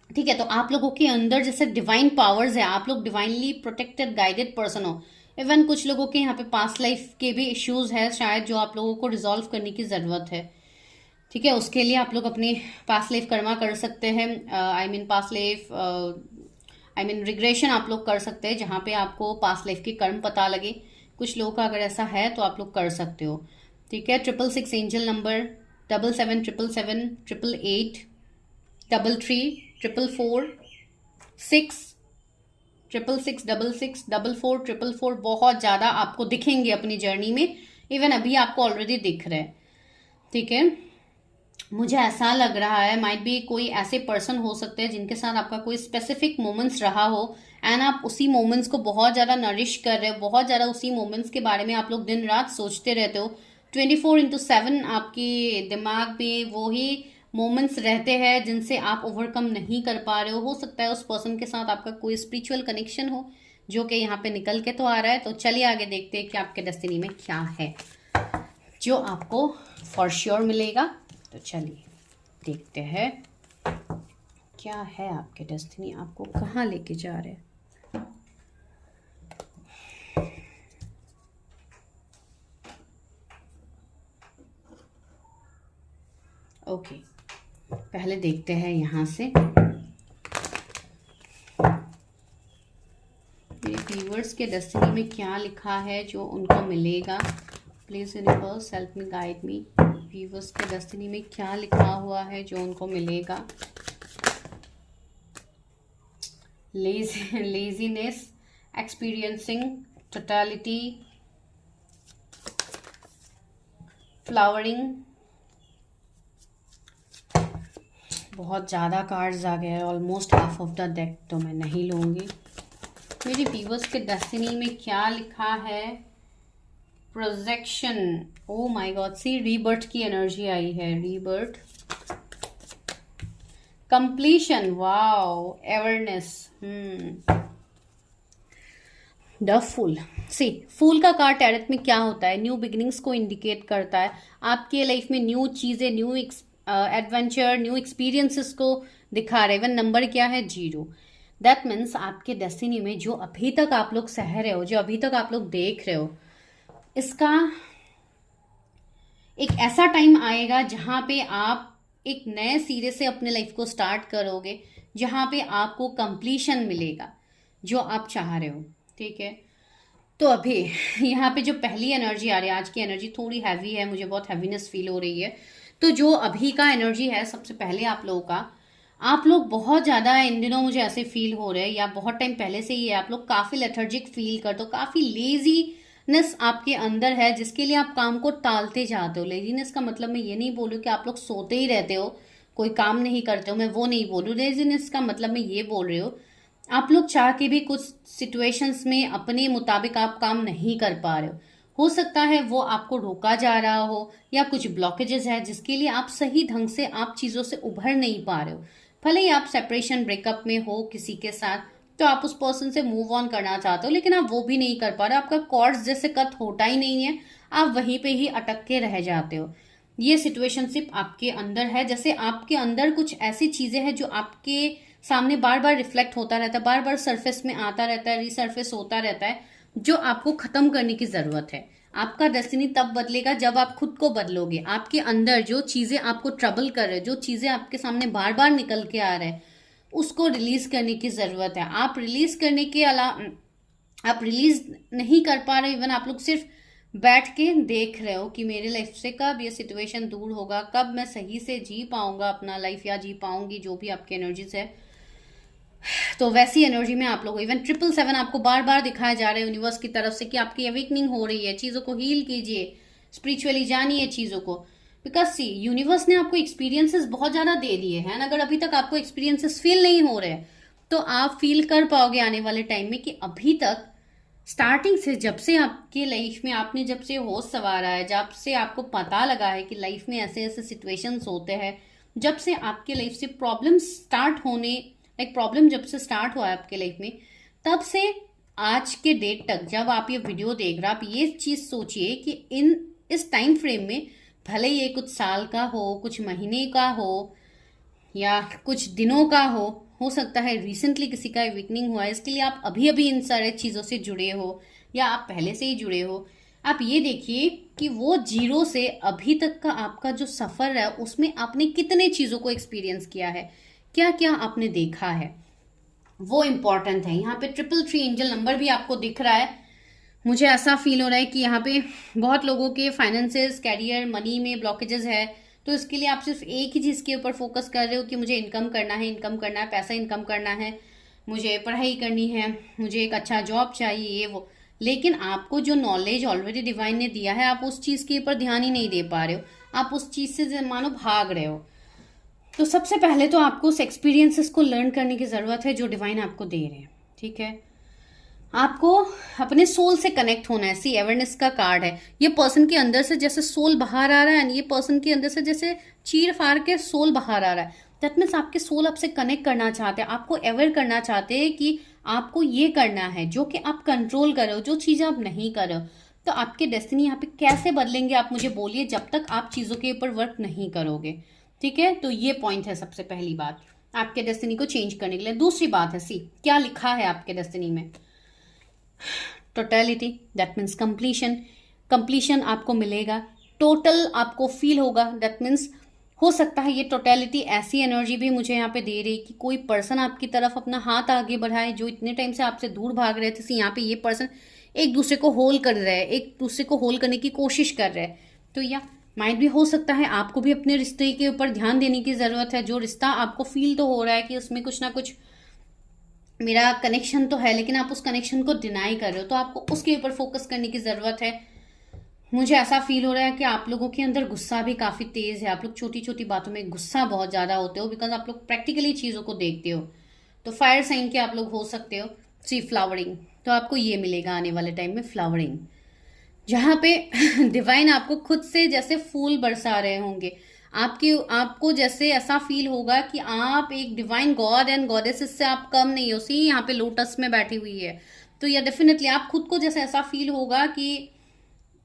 ठीक है, तो आप लोगों के अंदर जैसे डिवाइन पावर्स है, आप लोग डिवाइनली प्रोटेक्टेड गाइडेड पर्सन हो। इवन कुछ लोगों के यहाँ पे पास्ट लाइफ के भी इश्यूज है शायद, जो आप लोगों को रिजॉल्व करने की जरूरत है। ठीक है, उसके लिए आप लोग अपनी पास्ट लाइफ कर्मा कर सकते हैं। I mean past life, I mean regression आप लोग कर सकते हैं, जहाँ पे आपको पास्ट लाइफ के कर्म पता लगे। कुछ लोगों का अगर ऐसा है तो आप लोग कर सकते हो। ठीक है, 666 एंजल नंबर, 777777 888 33 444 6 666 444 444 बहुत ज़्यादा आपको दिखेंगे अपनी जर्नी में। इवन अभी आपको ऑलरेडी दिख रहे हैं। ठीक है, मुझे ऐसा लग रहा है माइट भी कोई ऐसे पर्सन हो सकते हैं जिनके साथ आपका कोई स्पेसिफिक मोमेंट्स रहा हो, एंड आप उसी मोमेंट्स को बहुत ज़्यादा नरिश कर रहे हो, बहुत ज़्यादा उसी मोमेंट्स के बारे में आप लोग दिन रात सोचते रहते हो। 24/7 आपके दिमाग में वही मोमेंट्स रहते हैं जिनसे आप ओवरकम नहीं कर पा रहे हो सकता है उस पर्सन के साथ आपका कोई स्पिरिचुअल कनेक्शन हो, जो कि यहाँ पे निकल के तो आ रहा है। तो चलिए आगे देखते हैं कि आपके डेस्टिनी में क्या है जो आपको फॉर श्योर मिलेगा। तो चलिए देखते हैं क्या है आपके डेस्टिनी, आपको कहाँ लेके जा रहे हैं। ओके, पहले देखते हैं यहाँ से मेरे व्यूअर्स के डेस्टिनी में क्या लिखा है जो उनको मिलेगा। Please universe help me guide me. Viewers के डेस्टिनी में क्या लिखा हुआ है जो उनको मिलेगा। Laziness, experiencing totality, flowering. बहुत ज़्यादा कार्ड्स आ गए हैं, almost half of the deck, तो मैं नहीं लूँगी। मेरी व्यूअर्स के डेस्टिनी में क्या लिखा है। Projection, oh my God, see rebirth की एनर्जी आई है। Rebirth, completion, wow, awareness, the fool. See fool का कार्ड टैरेट में क्या होता है, न्यू बिगिनिंग्स को इंडिकेट करता है। आपके लाइफ में न्यू चीजें, न्यू एडवेंचर, न्यू एक्सपीरियंसेस को दिखा रहे। इवन नंबर क्या है, 0। दैट मीन्स आपके डेस्टिनी में जो अभी तक आप लोग सह रहे हो, जो अभी तक आप लोग देख रहे हो, इसका एक ऐसा टाइम आएगा जहां पे आप एक नए सिरे से अपने लाइफ को स्टार्ट करोगे, जहां पे आपको कंप्लीशन मिलेगा जो आप चाह रहे हो। ठीक है, तो अभी यहाँ पे जो पहली एनर्जी आ रही है, आज की एनर्जी थोड़ी हैवी है, मुझे बहुत हैवीनेस फील हो रही है। तो जो अभी का एनर्जी है, सबसे पहले आप लोगों का, आप लोग बहुत ज़्यादा इन दिनों मुझे ऐसे फील हो रहे हैं, या बहुत टाइम पहले से ही है, आप लोग काफ़ी लेथर्जिक फील करते हो, काफ़ी लेजीनेस आपके अंदर है, जिसके लिए आप काम को टालते जाते हो। लेजीनेस का मतलब मैं ये नहीं बोलूँ कि आप लोग सोते ही रहते हो, कोई काम नहीं करते हो, मैं वो नहीं बोल रही हूँ। लेजीनेस का मतलब मैं ये बोल रही हूँ, आप लोग चाह के भी कुछ सिचुएशंस में अपने मुताबिक आप काम नहीं कर पा रहे हो सकता है वो आपको रोका जा रहा हो या कुछ ब्लॉकेजेस है जिसके लिए आप सही ढंग से आप चीज़ों से उभर नहीं पा रहे हो। भले ही आप सेपरेशन ब्रेकअप में हो किसी के साथ, तो आप उस पर्सन से मूव ऑन करना चाहते हो, लेकिन आप वो भी नहीं कर पा रहे, आपका कॉर्ड्स जैसे कट होता ही नहीं है, आप वहीं पे ही अटक के रह जाते हो। ये सिचुएशनशिप आपके अंदर है, जैसे आपके अंदर कुछ ऐसी चीजें हैं जो आपके सामने बार बार रिफ्लेक्ट होता रहता है, बार बार सरफेस में आता रहता है, रिसर्फेस होता रहता है, जो आपको खत्म करने की जरूरत है। आपका डेस्टिनी तब बदलेगा जब आप खुद को बदलोगे। आपके अंदर जो चीजें आपको ट्रबल कर रहे हैं, जो चीजें आपके सामने बार बार निकल के आ रहे हैं, उसको रिलीज करने की जरूरत है। आप रिलीज करने के अलावा आप रिलीज नहीं कर पा रहे, इवन आप लोग सिर्फ बैठ के देख रहे हो कि मेरे लाइफ से कब ये सिचुएशन दूर होगा, कब मैं सही से जी पाऊंगा अपना लाइफ या जी पाऊंगी, जो भी आपकी एनर्जीज है। तो वैसी एनर्जी में आप लोग इवन 777 आपको बार बार दिखाया जा रहा है यूनिवर्स की तरफ से कि आपकी अवेकनिंग हो रही है, चीजों को हील कीजिए, स्पिरिचुअली जानिए चीजों को। बिकॉज सी यूनिवर्स ने आपको एक्सपीरियंसेस बहुत ज्यादा दे दिए हैं। अगर अभी तक आपको एक्सपीरियंसेस फील नहीं हो रहे तो आप फील कर पाओगे आने वाले टाइम में कि अभी तक स्टार्टिंग से, जब से आपके लाइफ में आपने जब से होश संवारा है, जब से आपको पता लगा है कि लाइफ में ऐसे ऐसे सिचुएशंस होते हैं, जब से आपके लाइफ से प्रॉब्लम स्टार्ट होने, लाइक प्रॉब्लम जब से स्टार्ट हुआ है आपके लाइफ में, तब से आज के डेट तक जब आप ये वीडियो देख रहे हैं, आप ये चीज सोचिए कि इस टाइम फ्रेम में, भले ये कुछ साल का हो, कुछ महीने का हो या कुछ दिनों का हो सकता है रिसेंटली किसी का अवेकनिंग हुआ है, इसके लिए आप अभी अभी इन सारे चीजों से जुड़े हो या आप पहले से ही जुड़े हो। आप ये देखिए कि वो जीरो से अभी तक का आपका जो सफर है उसमें आपने कितने चीजों को एक्सपीरियंस किया है, क्या क्या आपने देखा है, वो इंपॉर्टेंट है। यहाँ पे 333 एंजल नंबर भी आपको दिख रहा है। मुझे ऐसा फील हो रहा है कि यहाँ पे बहुत लोगों के फाइनेंसेस, कैरियर, मनी में ब्लॉकेजेस है, तो इसके लिए आप सिर्फ एक ही चीज के ऊपर फोकस कर रहे हो कि मुझे इनकम करना है, इनकम करना है, पैसा इनकम करना है, मुझे पढ़ाई करनी है, मुझे एक अच्छा जॉब चाहिए, ये वो। लेकिन आपको जो नॉलेज ऑलरेडी डिवाइन ने दिया है, आप उस चीज के ऊपर ध्यान ही नहीं दे पा रहे हो, आप उस चीज से मानो भाग रहे हो। तो सबसे पहले तो आपको उस एक्सपीरियंसेस को लर्न करने की जरूरत है जो डिवाइन आपको दे रहे हैं। ठीक है, आपको अपने सोल से कनेक्ट होना है। सी अवेयरनेस का कार्ड है, ये पर्सन के अंदर से जैसे सोल बाहर आ रहा है, ये पर्सन के अंदर से जैसे चीर फाड़ के सोल बाहर आ रहा है। दैट मीन्स आपके सोल आपसे कनेक्ट करना चाहते हैं, आपको अवेयर करना चाहते हैं कि आपको ये करना है जो कि आप कंट्रोल कर रहे हो, जो चीजें आप नहीं कर रहे हो। तो आपके डेस्टिनी यहाँ पे कैसे बदलेंगे आप मुझे बोलिए, जब तक आप चीजों के ऊपर वर्क नहीं करोगे। ठीक है, तो ये पॉइंट है सबसे पहली बात आपके डेस्टिनी को चेंज करने के लिए। दूसरी बात है, सी क्या लिखा है आपके डेस्टिनी में, totality, that means completion. Completion आपको मिलेगा, टोटल आपको फील होगा। दैट मीन्स हो सकता है ये टोटलिटी ऐसी एनर्जी भी मुझे यहाँ पे दे रही कि कोई पर्सन आपकी तरफ अपना हाथ आगे बढ़ाए जो इतने टाइम से आपसे दूर भाग रहे थे। यहाँ पे ये पर्सन एक दूसरे को होल्ड कर रहे हैं, एक दूसरे को होल्ड करने की कोशिश कर रहे हैं। तो या माइट भी हो सकता है आपको भी अपने रिश्ते के ऊपर ध्यान देने की जरूरत है। जो रिश्ता आपको फील तो हो रहा है कि उसमें कुछ ना कुछ मेरा कनेक्शन तो है, लेकिन आप उस कनेक्शन को डिनाई कर रहे हो, तो आपको उसके ऊपर फोकस करने की जरूरत है। मुझे ऐसा फील हो रहा है कि आप लोगों के अंदर गुस्सा भी काफी तेज है, आप लोग छोटी छोटी बातों में गुस्सा बहुत ज्यादा होते हो, बिकॉज आप लोग प्रैक्टिकली चीजों को देखते हो। तो फायर साइन के आप लोग हो सकते हो। सी फ्लावरिंग, तो आपको ये मिलेगा आने वाले टाइम में, फ्लावरिंग, जहां पे डिवाइन आपको खुद से जैसे फूल बरसा रहे होंगे। आपको जैसे ऐसा फील होगा कि आप एक डिवाइन गॉड एंड गॉडेसेस से आप कम नहीं हो। सी यहाँ पे लोटस में बैठी हुई है, तो या डेफिनेटली आप खुद को जैसे ऐसा फील होगा कि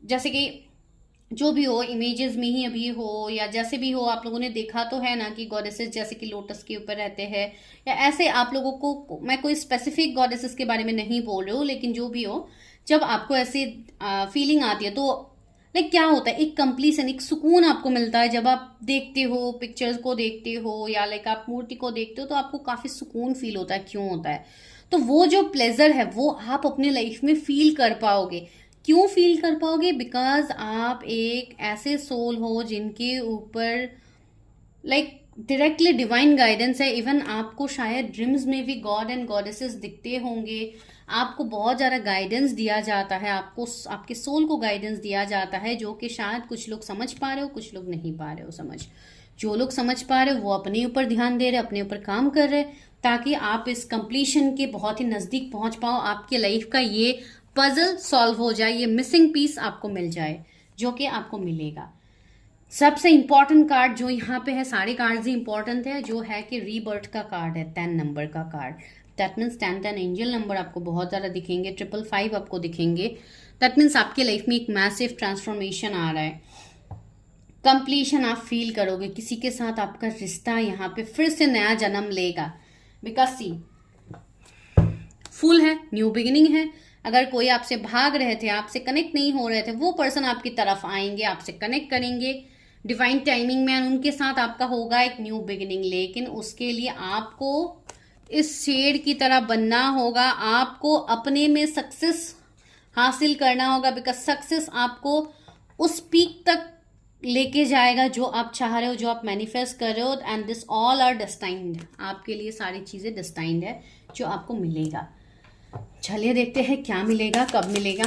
जैसे कि जो भी हो इमेजेस में ही अभी हो या जैसे भी हो, आप लोगों ने देखा तो है ना कि गॉडेसेस जैसे कि लोटस के ऊपर रहते हैं, या ऐसे आप लोगों को, मैं कोई स्पेसिफिक गॉडेसेस के बारे में नहीं बोल रही हूँ, लेकिन जो भी हो, जब आपको ऐसी फीलिंग आती है तो लाइक क्या होता है, एक कंप्लीसन, एक सुकून आपको मिलता है जब आप देखते हो, पिक्चर्स को देखते हो या लाइक आप मूर्ति को देखते हो, तो आपको काफी सुकून फील होता है। क्यों होता है? तो वो जो प्लेजर है वो आप अपने लाइफ में फील कर पाओगे। क्यों फील कर पाओगे? बिकॉज आप एक ऐसे सोल हो जिनके ऊपर लाइक डायरेक्टली डिवाइन गाइडेंस है। इवन आपको शायद ड्रीम्स में भी गॉड एंड गॉडेसेस दिखते होंगे, आपको बहुत ज्यादा गाइडेंस दिया जाता है, आपको आपके सोल को गाइडेंस दिया जाता है, जो कि शायद कुछ लोग समझ पा रहे हो, कुछ लोग नहीं पा रहे हो समझ। जो लोग समझ पा रहे वो अपने ऊपर ध्यान दे रहे, अपने ऊपर काम कर रहे, ताकि आप इस कंप्लीशन के बहुत ही नजदीक पहुंच पाओ, आपके लाइफ का ये पजल सॉल्व हो जाए, ये मिसिंग पीस आपको मिल जाए, जो कि आपको मिलेगा। सबसे इंपॉर्टेंट कार्ड जो यहाँ पे है, सारे कार्ड्स ही इंपॉर्टेंट है, जो है कि रीबर्थ का कार्ड है, 10 नंबर का card. That means 10 angel number आपको बहुत ज़्यादा दिखेंगे, 555 आपको दिखेंगे। दैट मीन्स आपके लाइफ में एक मैसिव ट्रांसफॉर्मेशन आ रहा है, कंप्लीशन आप फील करोगे, किसी के साथ आपका रिश्ता यहाँ पे फिर से नया जन्म लेगा। बिकॉज सी फुल है, न्यू बिगिनिंग है। अगर कोई आपसे भाग रहे थे, आपसे कनेक्ट नहीं हो रहे थे, वो पर्सन आपकी तरफ आएंगे, आपसे कनेक्ट करेंगे डिवाइन टाइमिंग में, उनके साथ आपका होगा एक न्यू बिगिनिंग। लेकिन उसके लिए आपको इस शेड की तरह बनना होगा, आपको अपने में सक्सेस हासिल करना होगा। बिकॉज सक्सेस आपको उस पीक तक लेके जाएगा जो आप चाह रहे हो, जो आप मैनिफेस्ट कर रहे हो। And this all are destined, आपके लिए सारी चीजें डेस्टाइन्ड है जो आपको मिलेगा। चलिए देखते हैं क्या मिलेगा, कब मिलेगा,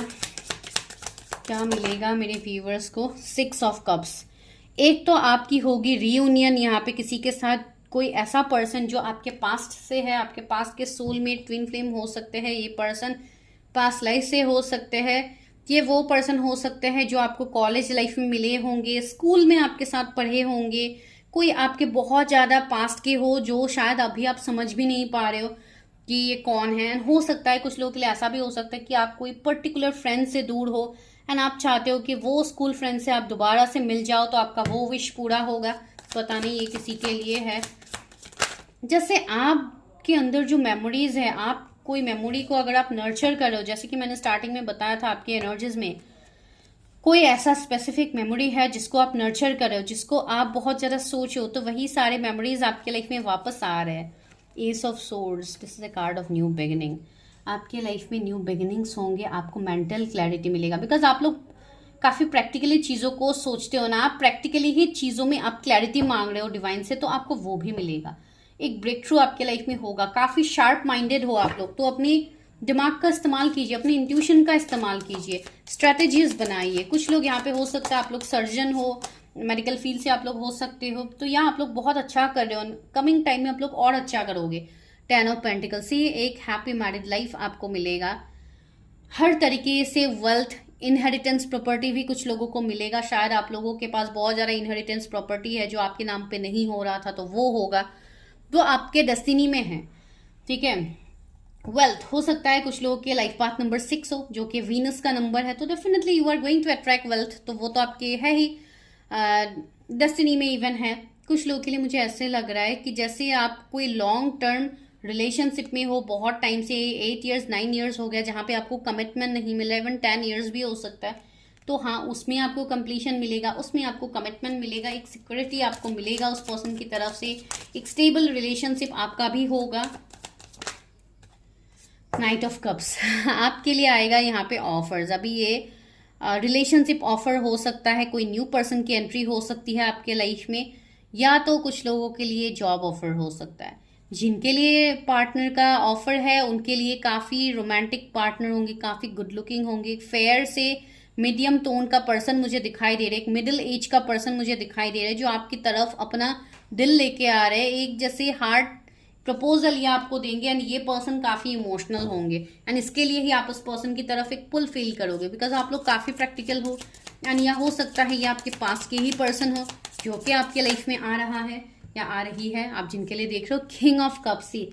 क्या मिलेगा मेरे व्यूवर्स को। 6 ऑफ कप्स। एक तो आपकी होगी रीयूनियन यहाँ पे किसी के साथ, कोई ऐसा पर्सन जो आपके पास्ट से है, आपके पास्ट के सोलमेट ट्विन फ्लेम हो सकते हैं, ये पर्सन पास्ट लाइफ से हो सकते हैं, ये वो पर्सन हो सकते हैं जो आपको कॉलेज लाइफ में मिले होंगे, स्कूल में आपके साथ पढ़े होंगे, कोई आपके बहुत ज्यादा पास्ट के हो जो शायद अभी आप समझ भी नहीं पा रहे हो कि ये कौन है। हो सकता है कुछ लोगों के लिए ऐसा भी हो सकता है कि आप कोई पर्टिकुलर फ्रेंड से दूर हो एंड आप चाहते हो कि वो स्कूल फ्रेंड से आप दोबारा से मिल जाओ, तो आपका वो विश पूरा होगा। पता नहीं ये किसी के लिए है। जैसे आपके अंदर जो मेमोरीज है, आप कोई मेमोरी को अगर आप नर्चर कर रहे हो, जैसे कि मैंने स्टार्टिंग में बताया था, आपके एनर्जीज में कोई ऐसा स्पेसिफिक मेमोरी है जिसको आप नर्चर कर रहे हो, जिसको आप बहुत ज्यादा सोच हो, तो वही सारे मेमोरीज आपके लाइफ में वापस आ रहे हैं। S of swords, this is a card of new beginning. आपके लाइफ में न्यू बिगिनिंग्स होंगे, आपको मेंटल क्लैरिटी मिलेगा। बिकॉज आप लोग काफी प्रैक्टिकली चीजों को सोचते हो ना, आप प्रैक्टिकली ही चीजों में आप क्लैरिटी मांग रहे हो डिवाइन से, तो आपको वो भी मिलेगा। एक ब्रेक थ्रू आपके लाइफ में होगा। काफी शार्प माइंडेड हो आप लोग, तो अपनी दिमाग का इस्तेमाल कीजिए, अपने इंट्यूशन का इस्तेमाल कीजिए, स्ट्रेटेजीज बनाइए। कुछ लोग यहाँ पे हो सकता है आप लोग सर्जन हो, मेडिकल फील्ड से आप लोग हो सकते हो, तो यहाँ आप लोग बहुत अच्छा कर रहे हो। कमिंग टाइम में आप लोग और अच्छा करोगे। 10 ऑफ पेंटिकल्स से एक हैप्पी मैरिड लाइफ आपको मिलेगा। हर तरीके से वेल्थ, इनहेरिटेंस प्रॉपर्टी भी कुछ लोगों को मिलेगा। शायद आप लोगों के पास बहुत ज्यादा इनहेरिटेंस प्रॉपर्टी है जो आपके नाम पे नहीं हो रहा था, तो वो होगा, वो आपके डेस्टिनी में है। ठीक है। वेल्थ हो सकता है कुछ लोगों के लाइफ पाथ नंबर 6 हो, जो कि वीनस का नंबर है, तो definitely you are going to attract wealth, तो वो तो आपके है ही, डेस्टिनी में इवन है। कुछ लोगों के लिए मुझे ऐसे लग रहा है कि जैसे आप कोई लॉन्ग टर्म रिलेशनशिप में हो, बहुत टाइम से 8 ईयर्स 9 ईयर्स हो गया, जहां पे आपको कमिटमेंट नहीं मिला, इवन 10 ईयर्स भी हो सकता है, तो हाँ उसमें आपको कंप्लीशन मिलेगा, उसमें आपको कमिटमेंट मिलेगा, एक सिक्योरिटी आपको मिलेगा उस पर्सन की तरफ से, एक स्टेबल रिलेशनशिप आपका भी होगा। नाइट ऑफ कप्स आपके लिए आएगा यहाँ पे ऑफर्स। अभी ये रिलेशनशिप ऑफर हो सकता है, कोई न्यू पर्सन की एंट्री हो सकती है आपके लाइफ में, या तो कुछ लोगों के लिए जॉब ऑफर हो सकता है। जिनके लिए पार्टनर का ऑफर है उनके लिए काफी रोमांटिक पार्टनर होंगे, काफी गुड लुकिंग होंगे, फेयर से मीडियम टोन का पर्सन मुझे दिखाई दे रहा है, एक मिडिल एज का पर्सन मुझे दिखाई दे रहा है जो आपकी तरफ अपना दिल लेके आ रहे हैं, एक जैसे हार्ट प्रपोजल ये आपको देंगे। एंड ये पर्सन काफी इमोशनल होंगे, एंड इसके लिए ही आप उस पर्सन की तरफ एक पुल फील करोगे, बिकॉज आप लोग काफी प्रैक्टिकल हो। एंड या हो सकता है ये आपके पास के ही पर्सन हो जो कि आपके लाइफ में आ रहा है या आ रही है, आप जिनके लिए देख रहे हो। किंग ऑफ कप्स ही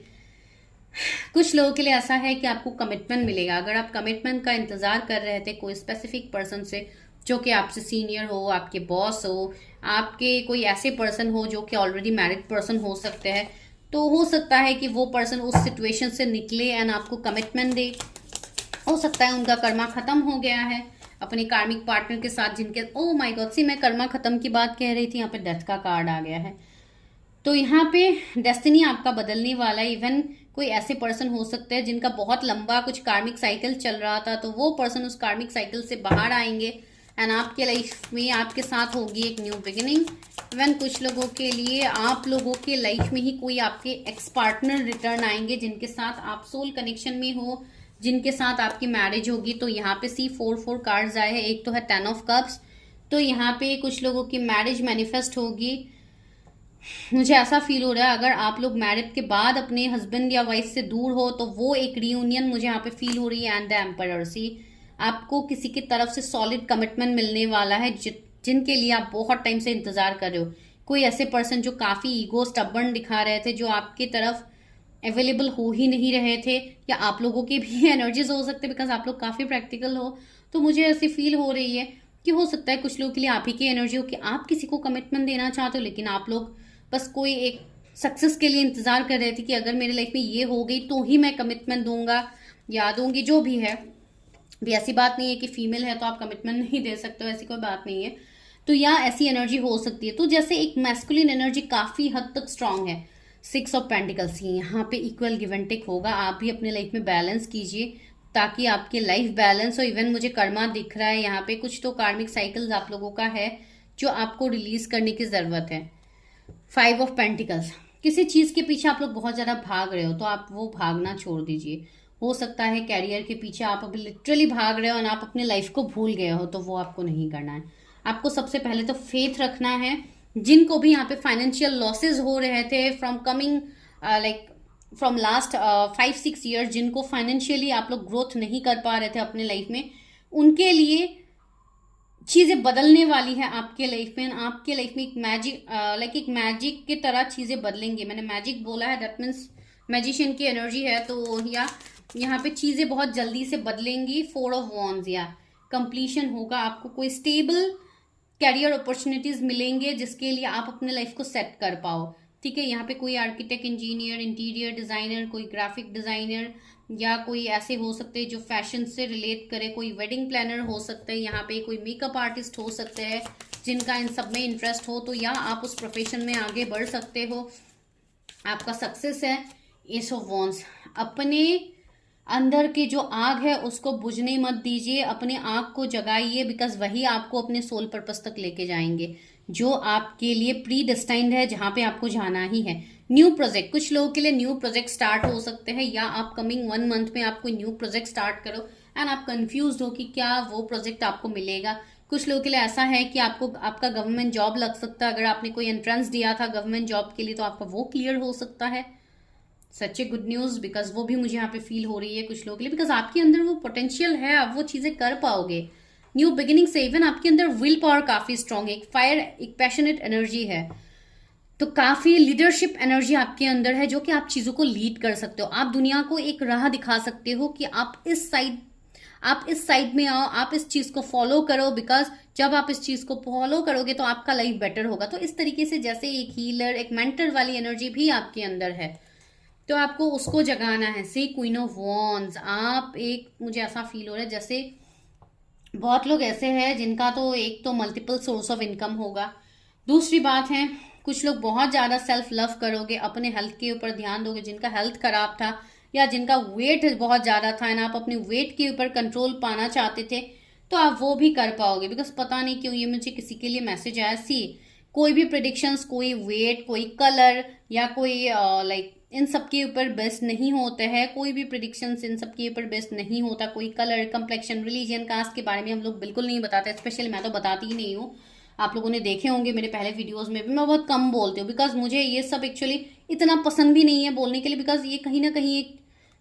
कुछ लोगों के लिए ऐसा है कि आपको कमिटमेंट मिलेगा। अगर आप कमिटमेंट का इंतजार कर रहे थे कोई स्पेसिफिक पर्सन से, जो कि आपसे सीनियर हो, आपके बॉस हो, आपके कोई ऐसे पर्सन हो जो कि ऑलरेडी मैरिड पर्सन हो सकते हैं, तो हो सकता है कि वो पर्सन उस सिचुएशन से निकले एंड आपको कमिटमेंट दे। हो सकता है उनका कर्मा खत्म हो गया है अपने कार्मिक पार्टनर के साथ, जिनके ओह माय गॉड, सी मैं कर्मा खत्म की बात कह रही थी, यहाँ पे डेथ का कार्ड आ गया है। तो यहाँ पे डेस्टिनी आपका बदलने वाला है। इवन कोई ऐसे पर्सन हो सकते हैं जिनका बहुत लंबा कुछ कार्मिक साइकिल चल रहा था, तो वो पर्सन उस कार्मिक साइकिल से बाहर आएंगे एंड आपके लाइफ में आपके साथ होगी एक न्यू बिगिनिंग। इवन कुछ लोगों के लिए आप लोगों के लाइफ में ही कोई आपके एक्स पार्टनर रिटर्न आएंगे जिनके साथ आप सोल कनेक्शन में हो, जिनके साथ आपकी मैरिज होगी। तो यहाँ पे C4 कार्ड्स आए हैं। एक तो है 10 ऑफ कप्स, तो यहाँ पे कुछ लोगों की मैरिज मैनिफेस्ट होगी। मुझे ऐसा फील हो रहा है अगर आप लोग मैरिड के बाद अपने हस्बैंड या वाइफ से दूर हो तो वो एक रियूनियन मुझे यहाँ पे फील हो रही है। एंड द एम्परर, सी आपको किसी की तरफ से सॉलिड कमिटमेंट मिलने वाला है जिनके लिए आप बहुत टाइम से इंतजार कर रहे हो। कोई ऐसे पर्सन जो काफी ईगो स्टबर्न दिखा रहे थे, जो आपकी तरफ अवेलेबल हो ही नहीं रहे थे, या आप लोगों की भी एनर्जीज हो सकते हैं बिकॉज आप लोग काफी प्रैक्टिकल हो। तो मुझे ऐसी फील हो रही है कि हो सकता है कुछ लोगों के लिए आप ही की एनर्जी हो कि आप किसी को कमिटमेंट देना चाहते हो, लेकिन आप लोग बस कोई एक सक्सेस के लिए इंतजार कर रहे थे कि अगर मेरी लाइफ में ये हो गई तो ही मैं कमिटमेंट दूंगा या दूंगी, जो भी है। भी ऐसी बात नहीं है कि फीमेल है तो आप कमिटमेंट नहीं दे सकते हो, ऐसी कोई बात नहीं है। तो या ऐसी एनर्जी हो सकती है। तो जैसे एक मैस्कुलिन एनर्जी काफी हद तक स्ट्रांग है, 6 ऑफ पेंटिकल्स की यहाँ पे इक्वल गिव एंड टेक होगा। आप भी अपने लाइफ में बैलेंस कीजिए ताकि आपकी लाइफ बैलेंस हो। इवन मुझे कर्मा दिख रहा है यहाँ पे, कुछ तो कार्मिक साइकिल्स आप लोगों का है जो आपको रिलीज करने की जरूरत है। 5 ऑफ पेंटिकल्स, किसी चीज के पीछे आप लोग बहुत ज्यादा भाग रहे हो तो आप वो भागना छोड़ दीजिए। हो सकता है कैरियर के पीछे आप अभी लिटरली भाग रहे हो और आप अपनी लाइफ को भूल गए हो, तो वो आपको नहीं करना है। आपको सबसे पहले तो फेथ रखना है। जिनको भी यहाँ पे फाइनेंशियल लॉसेस हो रहे थे from coming like from last 5-6 year, जिनको फाइनेंशियली आप लोग ग्रोथ नहीं कर पा रहे थे अपने लाइफ में, उनके लिए चीजें बदलने वाली है आपके लाइफ में। आपके लाइफ में एक मैजिक लाइक एक मैजिक की तरह चीजें बदलेंगे। मैंने मैजिक बोला है, दैट मीन्स मैजिशियन की एनर्जी है। तो या यहाँ पे चीजें बहुत जल्दी से बदलेंगी। 4 ऑफ वॉन्ड्स, या कंप्लीशन होगा, आपको कोई स्टेबल कैरियर अपॉर्चुनिटीज मिलेंगे जिसके लिए आप अपने लाइफ को सेट कर पाओ। ठीक है, यहाँ पे कोई आर्किटेक्ट, इंजीनियर, इंटीरियर डिजाइनर, कोई ग्राफिक डिजाइनर, या कोई ऐसे हो सकते हैं जो फैशन से रिलेट करे, कोई वेडिंग प्लानर हो सकते हैं, यहाँ पे कोई मेकअप आर्टिस्ट हो सकते हैं जिनका इन सब में इंटरेस्ट हो, तो या आप उस प्रोफेशन में आगे बढ़ सकते हो। आपका सक्सेस है। एस ऑफ वॉन्ड्स, अपने अंदर की जो आग है उसको बुझने मत दीजिए, अपने आग को जगाइए, बिकॉज वही आपको अपने सोल पर्पस तक लेके जाएंगे जो आपके लिए प्री डेस्टाइंड है, जहां पे आपको जाना ही है। न्यू प्रोजेक्ट, कुछ लोगों के लिए न्यू प्रोजेक्ट स्टार्ट हो सकते हैं, या आप कमिंग 1 मंथ में आप कोई न्यू प्रोजेक्ट स्टार्ट करो एंड आप कंफ्यूज हो कि क्या वो प्रोजेक्ट आपको मिलेगा। कुछ लोगों के लिए ऐसा है कि आपको आपका गवर्नमेंट जॉब लग सकता है। अगर आपने कोई एंट्रेंस दिया था गवर्नमेंट जॉब के लिए तो आपका वो क्लियर हो सकता है। सच ए गुड न्यूज, बिकॉज वो भी मुझे यहाँ पे फील हो रही है कुछ लोगों के लिए, बिकॉज आपके अंदर वो पोटेंशियल है, आप वो चीजें कर पाओगे। न्यू बिगिनिंग से इवन आपके अंदर विल पावर काफी स्ट्रांग है, एक फायर, एक पैशनेट एनर्जी है। तो काफी लीडरशिप एनर्जी आपके अंदर है जो कि आप चीजों को लीड कर सकते हो। आप दुनिया को एक राह दिखा सकते हो कि आप इस साइड में आओ, आप इस चीज को फॉलो करो, बिकॉज जब आप इस चीज को फॉलो करोगे तो आपका लाइफ बेटर होगा। तो इस तरीके से जैसे एक हीलर, एक मेंटर वाली एनर्जी भी आपके अंदर है, तो आपको उसको जगाना है। सी क्वीन ऑफ वॉन्ड्स, आप एक, मुझे ऐसा फील हो रहा है जैसे बहुत लोग ऐसे हैं जिनका तो एक तो मल्टीपल सोर्स ऑफ इनकम होगा। दूसरी बात है कुछ लोग बहुत ज्यादा सेल्फ लव करोगे, अपने हेल्थ के ऊपर ध्यान दोगे। जिनका हेल्थ खराब था या जिनका वेट बहुत ज्यादा था एंड आप अपने वेट के ऊपर कंट्रोल पाना चाहते थे, तो आप वो भी कर पाओगे। बिकॉज पता नहीं क्यों ये मुझे किसी के लिए मैसेज आया। सी कोई भी प्रिडिक्शंस, कोई वेट, कोई कलर, या कोई लाइक इन सब के ऊपर बेस्ड नहीं होते हैं। कोई भी प्रिडिक्शंस इन सब के ऊपर बेस्ड नहीं होता। कोई कलर, कंप्लेक्शन, रिलीजन, कास्ट के बारे में हम लोग बिल्कुल नहीं बताते। स्पेशली मैं तो बताती ही नहीं हूँ। आप लोगों ने देखे होंगे मेरे पहले वीडियोस में भी मैं बहुत कम बोलती हूँ, बिकॉज मुझे ये सब एक्चुअली इतना पसंद भी नहीं है बोलने के लिए। बिकॉज ये कहीं ना कहीं एक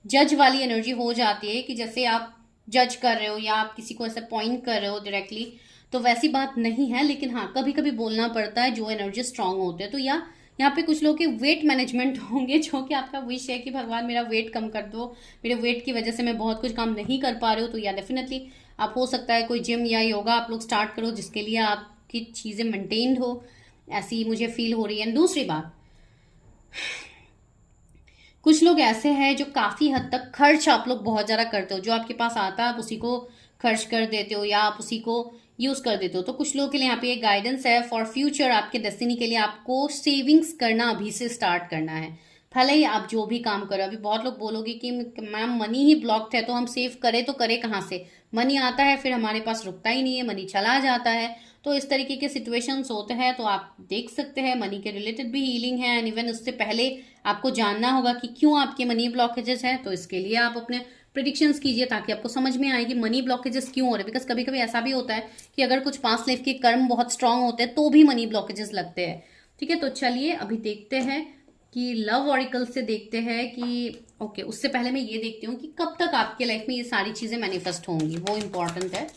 जज वाली एनर्जी हो जाती है कि जैसे आप जज कर रहे हो या आप किसी को ऐसे पॉइंट कर रहे हो डायरेक्टली, तो वैसी बात नहीं है। लेकिन हाँ, कभी कभी बोलना पड़ता है जो एनर्जी स्ट्रांग होते हैं। तो या यहाँ पे कुछ लोग के वेट मैनेजमेंट होंगे, जो कि आपका विश है कि भगवान मेरा वेट कम कर दो, मेरे वेट की वजह से मैं बहुत कुछ काम नहीं कर पा रही हूँ। तो या डेफिनेटली आप, हो सकता है कोई जिम या योगा आप लोग स्टार्ट करो जिसके लिए आपकी चीजें मेंटेन्ड हो, ऐसी मुझे फील हो रही है। दूसरी बात, कुछ लोग ऐसे हैं जो काफी हद तक खर्च आप लोग बहुत ज्यादा करते हो। जो आपके पास आता है आप उसी को खर्च कर देते हो या आप उसी को यूज कर देते हो। तो कुछ लोगों के लिए यहाँ पे एक गाइडेंस है फॉर फ्यूचर, आपके डेस्टिनी के लिए आपको सेविंग्स करना अभी से स्टार्ट करना है। भले ही आप जो भी काम करो। अभी बहुत लोग बोलोगे कि मैम मनी ही ब्लॉक्ड है तो हम सेव करें तो करें कहाँ से। मनी आता है फिर हमारे पास रुकता ही नहीं है, मनी चला जाता है। तो इस तरीके के सिचुएशंस होते हैं। तो आप देख सकते हैं मनी के रिलेटेड भी हीलिंग है। एंड इवन उससे पहले आपको जानना होगा कि क्यों आपके मनी ब्लॉकेजेस है। तो इसके लिए आप अपने प्रिडिक्शंस कीजिए ताकि आपको समझ में आए कि मनी ब्लॉकेजेस क्यों हो रहे हैं। बिकॉज कभी कभी ऐसा भी होता है कि अगर कुछ पास्ट लाइफ के कर्म बहुत स्ट्रांग होते हैं तो भी मनी ब्लॉकेजेस लगते हैं। ठीक है, तो चलिए अभी देखते हैं कि लव ऑरिकल से देखते हैं कि ओके, उससे पहले मैं ये देखती हूँ कि कब तक आपके लाइफ में ये सारी चीजें मैनिफेस्ट होंगी, वो इम्पोर्टेंट है।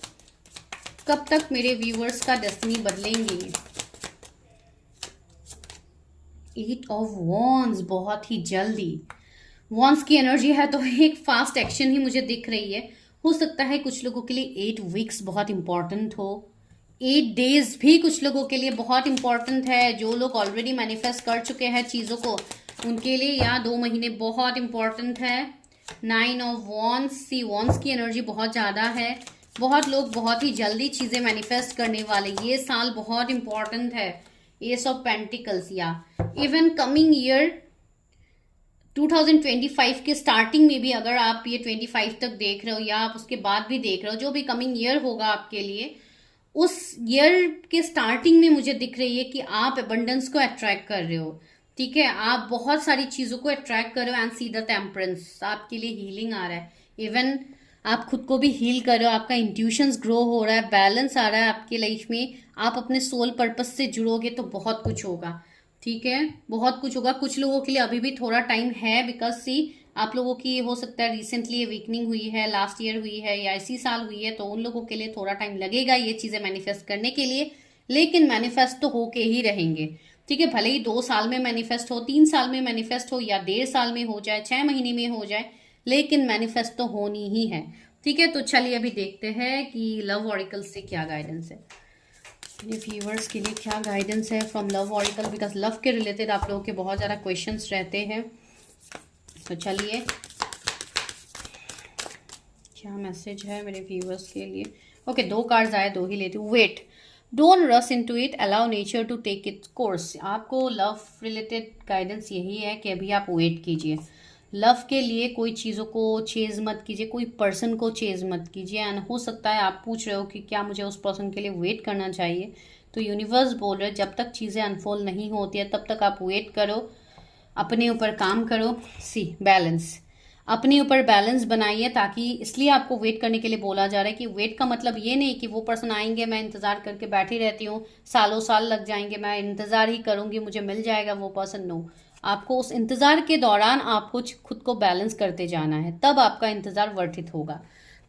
कब तक मेरे व्यूअर्स का डेस्टिनी बदलेंगी। 8 ऑफ वॉन्ड्स, बहुत ही जल्दी। वॉन्ड्स की एनर्जी है तो एक फास्ट एक्शन ही मुझे दिख रही है। हो सकता है कुछ लोगों के लिए 8 वीक्स बहुत इंपॉर्टेंट हो, 8 डेज भी कुछ लोगों के लिए बहुत इंपॉर्टेंट है। जो लोग ऑलरेडी मैनिफेस्ट कर चुके हैं चीज़ों को, उनके लिए या 2 महीने बहुत इंपॉर्टेंट है। 9 ऑफ वॉन्ड्स, सी वॉन्ड्स की एनर्जी बहुत ज़्यादा है। बहुत लोग बहुत ही जल्दी चीज़ें मैनिफेस्ट करने वाले, ये साल बहुत इंपॉर्टेंट है। एस ऑफ पेंटिकल्स, या इवन कमिंग ईयर 2025 के स्टार्टिंग में भी, अगर आप ये 25 तक देख रहे हो या आप उसके बाद भी देख रहे हो, जो भी कमिंग ईयर होगा आपके लिए, उस ईयर के स्टार्टिंग में मुझे दिख रही है कि आप अबंडेंस को अट्रैक्ट कर रहे हो। ठीक है, आप बहुत सारी चीजों को अट्रैक्ट कर रहे हो एंड सी द टेम्परेंस, आपके लिए हीलिंग आ रहा है। इवन आप खुद को भी हील कर रहे हो, आपका इंट्यूशंस ग्रो हो रहा है, बैलेंस आ रहा है आपकी लाइफ में। आप अपने सोल पर्पस से जुड़ोगे तो बहुत कुछ होगा। ठीक है, बहुत कुछ होगा। कुछ लोगों के लिए अभी भी थोड़ा टाइम है, बिकॉज सी आप लोगों की हो सकता है रिसेंटली वीकनिंग हुई है, लास्ट ईयर हुई है या इसी साल हुई है, तो उन लोगों के लिए थोड़ा टाइम लगेगा ये चीजें मैनिफेस्ट करने के लिए, लेकिन मैनिफेस्ट तो होके ही रहेंगे। ठीक है, भले ही 2 साल में मैनिफेस्ट हो, 3 साल में मैनिफेस्ट हो या 1.5 साल में हो जाए, 6 महीने में हो जाए, लेकिन मैनिफेस्ट तो होनी ही है। ठीक है, तो चलिए अभी देखते हैं कि लव ऑरिकल से क्या गाइडेंस है, मेरे व्यूअर्स के लिए क्या गाइडेंस है from love oracle, because love के रिलेटेड आप लोगों के बहुत ज़्यादा क्वेश्चंस रहते हैं। तो चलिए क्या मैसेज है मेरे व्यूअर्स के लिए। ओके, 2 कार्ड्स आए, 2 ही लेती हूँ। Wait, don't rush into it, allow nature to take its course. आपको लव रिलेटेड गाइडेंस यही है कि अभी आप वेट कीजिए। लव के लिए कोई चीज़ों को चेज मत कीजिए, कोई पर्सन को चेज मत कीजिए। एंड हो सकता है आप पूछ रहे हो कि क्या मुझे उस पर्सन के लिए वेट करना चाहिए, तो यूनिवर्स बोल रहे जब तक चीज़ें अनफोल्ड नहीं होती है तब तक आप वेट करो, अपने ऊपर काम करो। सी बैलेंस, अपने ऊपर बैलेंस बनाइए, ताकि इसलिए आपको वेट करने के लिए बोला जा रहा है कि वेट का मतलब ये नहीं कि वो पर्सन आएंगे, मैं इंतजार करके बैठी रहती हूँ, सालों साल लग जाएंगे, मैं इंतजार ही करूंगी, मुझे मिल जाएगा वो पर्सन। नो, आपको उस इंतजार के दौरान आपको खुद को बैलेंस करते जाना है, तब आपका इंतजार वर्थित होगा।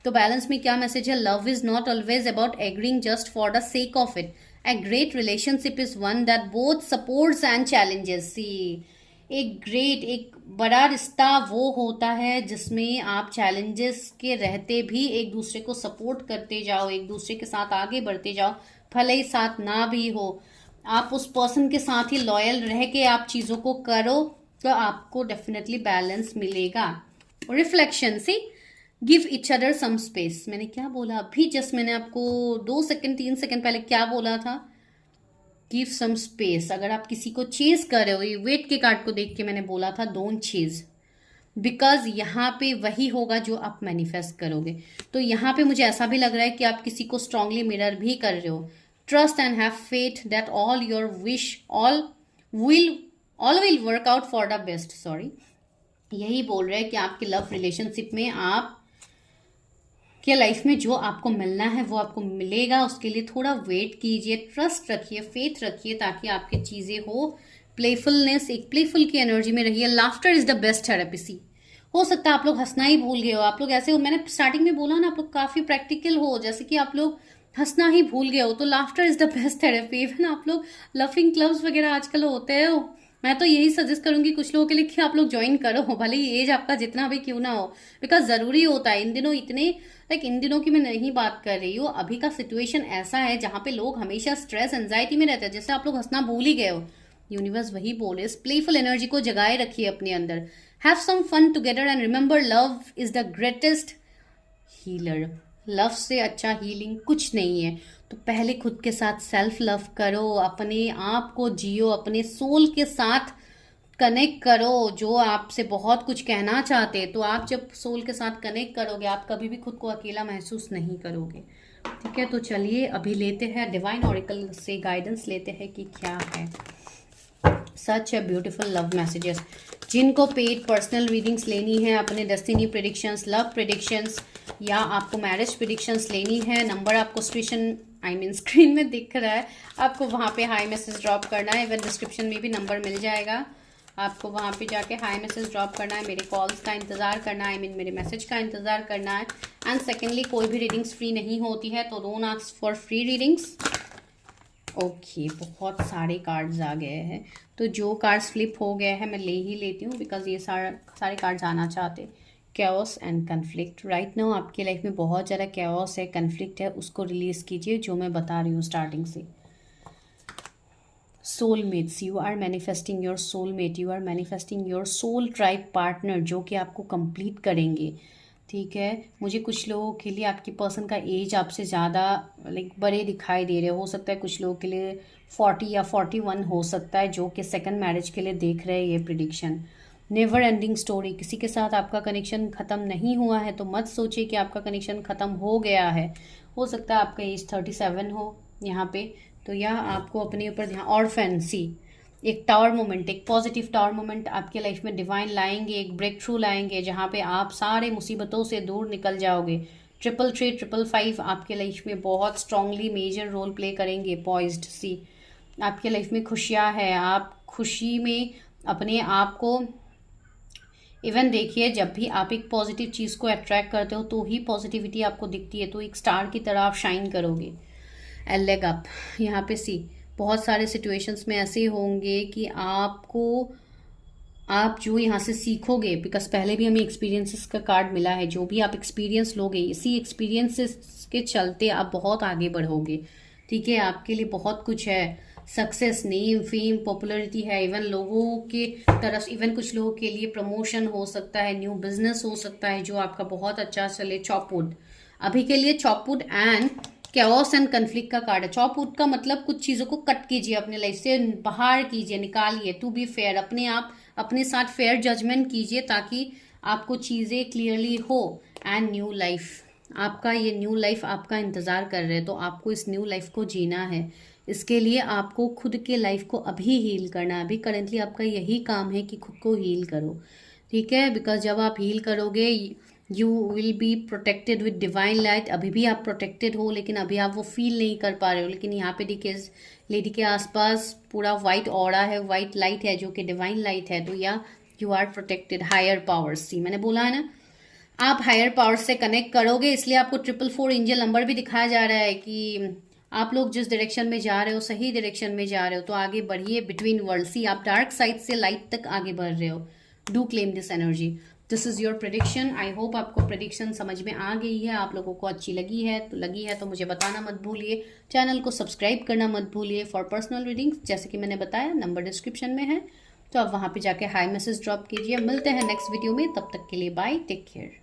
तो बैलेंस में क्या मैसेज है, love is not always about agreeing just for the sake of it, a great relationship is one that both supports and challenges. See, एक बड़ा रिश्ता वो होता है जिसमें आप चैलेंजेस के रहते भी एक दूसरे को सपोर्ट करते जाओ, एक दूसरे के साथ आगे बढ़ते जाओ, भले ही साथ ना भी हो, आप उस पर्सन के साथ ही लॉयल रह के आप चीज़ों को करो, तो आपको डेफिनेटली बैलेंस मिलेगा। रिफ्लेक्शन से give each other some space, मैंने क्या बोला अभी जस्ट, मैंने आपको 2 सेकंड 3 सेकंड पहले क्या बोला था, गिव सम स्पेस। अगर आप किसी को चेज कर रहे हो, ये वेट के कार्ड को देख के मैंने बोला था डोंट चेज, बिकॉज यहाँ पे वही होगा जो आप मैनिफेस्ट करोगे। तो यहाँ पे मुझे ऐसा भी लग रहा है कि आप किसी को स्ट्रांगली मिरर भी कर रहे हो। Trust and have faith that all your wish all will work out for the best. Sorry, यही बोल रहे हैं कि आपके लव रिलेशनशिप में आप कि लाइफ में जो आपको मिलना है वो आपको मिलेगा, उसके लिए थोड़ा वेट कीजिए, ट्रस्ट रखिए, फेथ रखिए, ताकि आपकी चीज़ें हो। प्लेफुलनेस, एक प्लेफुल की एनर्जी में रहिए। Laughter is the best therapy. See, हो सकता है आप लोग हंसना ही भूल गए हो, आप लोग ऐसे हो, मैंने स्टार्टिंग में बोला ना, आप लोग काफ़ी प्रैक्टिकल हो, जैसे कि आप लोग हंसना ही भूल गए हो, तो laughter is the best therapy. Even आप लोग लफिंग क्लब्स वगैरह आजकल होते हो, मैं तो यही सजेस्ट करूंगी कुछ लोगों के लिए कि आप लोग ज्वाइन करो, भले ही एज आपका जितना भी क्यों ना हो, बिकॉज जरूरी होता है इन दिनों। इतने लाइक इन दिनों की मैं नहीं बात कर रही हूँ, अभी का सिचुएशन ऐसा है जहाँ पे लोग हमेशा स्ट्रेस एंजाइटी में रहते हैं, जैसे आप लोग हंसना भूल ही गए हो। यूनिवर्स वही बोल रहे, प्लेफुल एनर्जी को जगाए रखिए अपने अंदर। Have some fun together and remember love is the greatest healer. Love से अच्छा हीलिंग कुछ नहीं है। तो पहले खुद के साथ सेल्फ लव करो, अपने आप को जियो, अपने सोल के साथ कनेक्ट करो, जो आपसे बहुत कुछ कहना चाहते। तो आप जब सोल के साथ कनेक्ट करोगे, आप कभी भी खुद को अकेला महसूस नहीं करोगे। ठीक है, तो चलिए अभी लेते हैं डिवाइन ऑरिकल से गाइडेंस लेते हैं कि क्या है। सच है ब्यूटीफुल लव मैसेजेस। जिनको पेड पर्सनल रीडिंग्स लेनी है, अपने डेस्टिनी प्रेडिक्शंस, लव प्रेडिक्शंस, या आपको मैरिज प्रेडिक्शंस लेनी है, नंबर आपको स्क्रीन में दिख रहा है, आपको वहाँ पे हाई मैसेज ड्रॉप करना है। इवन डिस्क्रिप्शन में भी नंबर मिल जाएगा, आपको वहाँ पे जाके हाई मैसेज ड्रॉप करना है, मेरे कॉल्स का इंतज़ार करना है, मेरे मैसेज का इंतज़ार करना है। एंड सेकेंडली, कोई भी रीडिंग्स फ्री नहीं होती है, तो don't ask for free readings. Okay, बहुत सारे कार्ड्स आ गए हैं, तो जो कार्ड्स फ्लिप हो गए हैं मैं ले ही लेती हूँ, बिकॉज ये सारे कार्ड्स आना चाहते। Chaos and conflict, right now आपकी लाइफ में बहुत ज़्यादा कैओस है, कन्फ्लिक्ट है, उसको रिलीज़ कीजिए, जो मैं बता रही हूँ स्टार्टिंग से। Soulmates, you are manifesting your soulmate, you are manifesting your soul tribe partner, जो कि आपको कंप्लीट करेंगे। ठीक है, मुझे कुछ लोगों के लिए आपकी पर्सन का एज आपसे ज़्यादा बड़े दिखाई दे रहे हो सकता है, कुछ लोगों के लिए 40 या 41 हो सकता है, जो कि सेकंड मैरिज के लिए देख रहे हैं ये प्रिडिक्शन। नेवर एंडिंग स्टोरी, किसी के साथ आपका कनेक्शन ख़त्म नहीं हुआ है तो मत सोचिए कि आपका कनेक्शन ख़त्म हो गया है। हो सकता है आपका एज 37 हो यहाँ पे, तो यह आपको अपने ऊपर ध्यान। और फैंसी, एक टावर मोमेंट, एक पॉजिटिव टावर मोमेंट आपके लाइफ में डिवाइन लाएंगे, एक ब्रेक थ्रू लाएंगे, जहाँ पे आप सारे मुसीबतों से दूर निकल जाओगे। 333 555 आपके लाइफ में बहुत स्ट्रांगली मेजर रोल प्ले करेंगे। पॉइज्ड सी, आपके लाइफ में खुशियाँ है, आप खुशी में अपने आप को, इवन देखिए जब भी आप एक पॉजिटिव चीज़ को अट्रैक्ट करते हो तो ही पॉजिटिविटी आपको दिखती है, तो एक स्टार की तरह आप शाइन करोगे। लेग अप, यहाँ पे सी, बहुत सारे सिचुएशंस में ऐसे होंगे कि आप जो यहाँ से सीखोगे, बिकॉज पहले भी हमें एक्सपीरियंसेस का कार्ड मिला है, जो भी आप एक्सपीरियंस लोगे इसी एक्सपीरियंसेस के चलते आप बहुत आगे बढ़ोगे। ठीक है, आपके लिए बहुत कुछ है, सक्सेस, नेम, फेम, पॉपुलरिटी है, इवन लोगों के तरफ, इवन कुछ लोगों के लिए प्रमोशन हो सकता है, न्यू बिजनेस हो सकता है जो आपका बहुत अच्छा चले। चॉपवुड, अभी के लिए चॉपवुड एंड कैओस एंड कन्फ्लिक्ट का कार्ड है। चॉपवुड का मतलब कुछ चीज़ों को कट कीजिए, अपने लाइफ से बाहर कीजिए, निकालिए। टू बी फेयर, अपने साथ फेयर जजमेंट कीजिए ताकि आपको चीज़ें क्लियरली हो। एंड न्यू लाइफ, आपका ये न्यू लाइफ आपका इंतज़ार कर रहे हैं, तो आपको इस न्यू लाइफ को जीना है। इसके लिए आपको खुद के लाइफ को अभी हील करना है। अभी करेंटली आपका यही काम है कि खुद को हील करो। ठीक है, बिकॉज जब आप हील करोगे you will be protected with divine light. अभी भी आप प्रोटेक्टेड हो, लेकिन अभी आप वो फील नहीं कर पा रहे हो। लेकिन यहाँ पे देखिए लेडी के आसपास पूरा वाइट ऑरा है, वाइट लाइट है जो कि डिवाइन लाइट है, तो yeah you are protected. Higher powers, see मैंने बोला है ना, आप हायर पावर्स से कनेक्ट करोगे, इसलिए आपको 444 एंजल नंबर भी दिखाया जा रहा है कि आप लोग जिस डायरेक्शन में जा रहे हो सही डायरेक्शन में जा रहे हो, तो आगे बढ़िए। बिटवीन वर्ल्ड, सी आप डार्क साइड से लाइट तक आगे बढ़ रहे हो। Do claim this energy. This is your prediction. I hope आपको प्रेडिक्शन समझ में आ गई है, आप लोगों को अच्छी लगी है तो मुझे बताना मत भूलिए। चैनल को सब्सक्राइब करना मत भूलिए। फॉर पर्सनल रीडिंग्स, जैसे कि मैंने बताया, नंबर डिस्क्रिप्शन में है, तो आप वहाँ पे जाके हाई मैसेज ड्रॉप कीजिए। मिलते हैं नेक्स्ट वीडियो में, तब तक के लिए बाय, टेक केयर।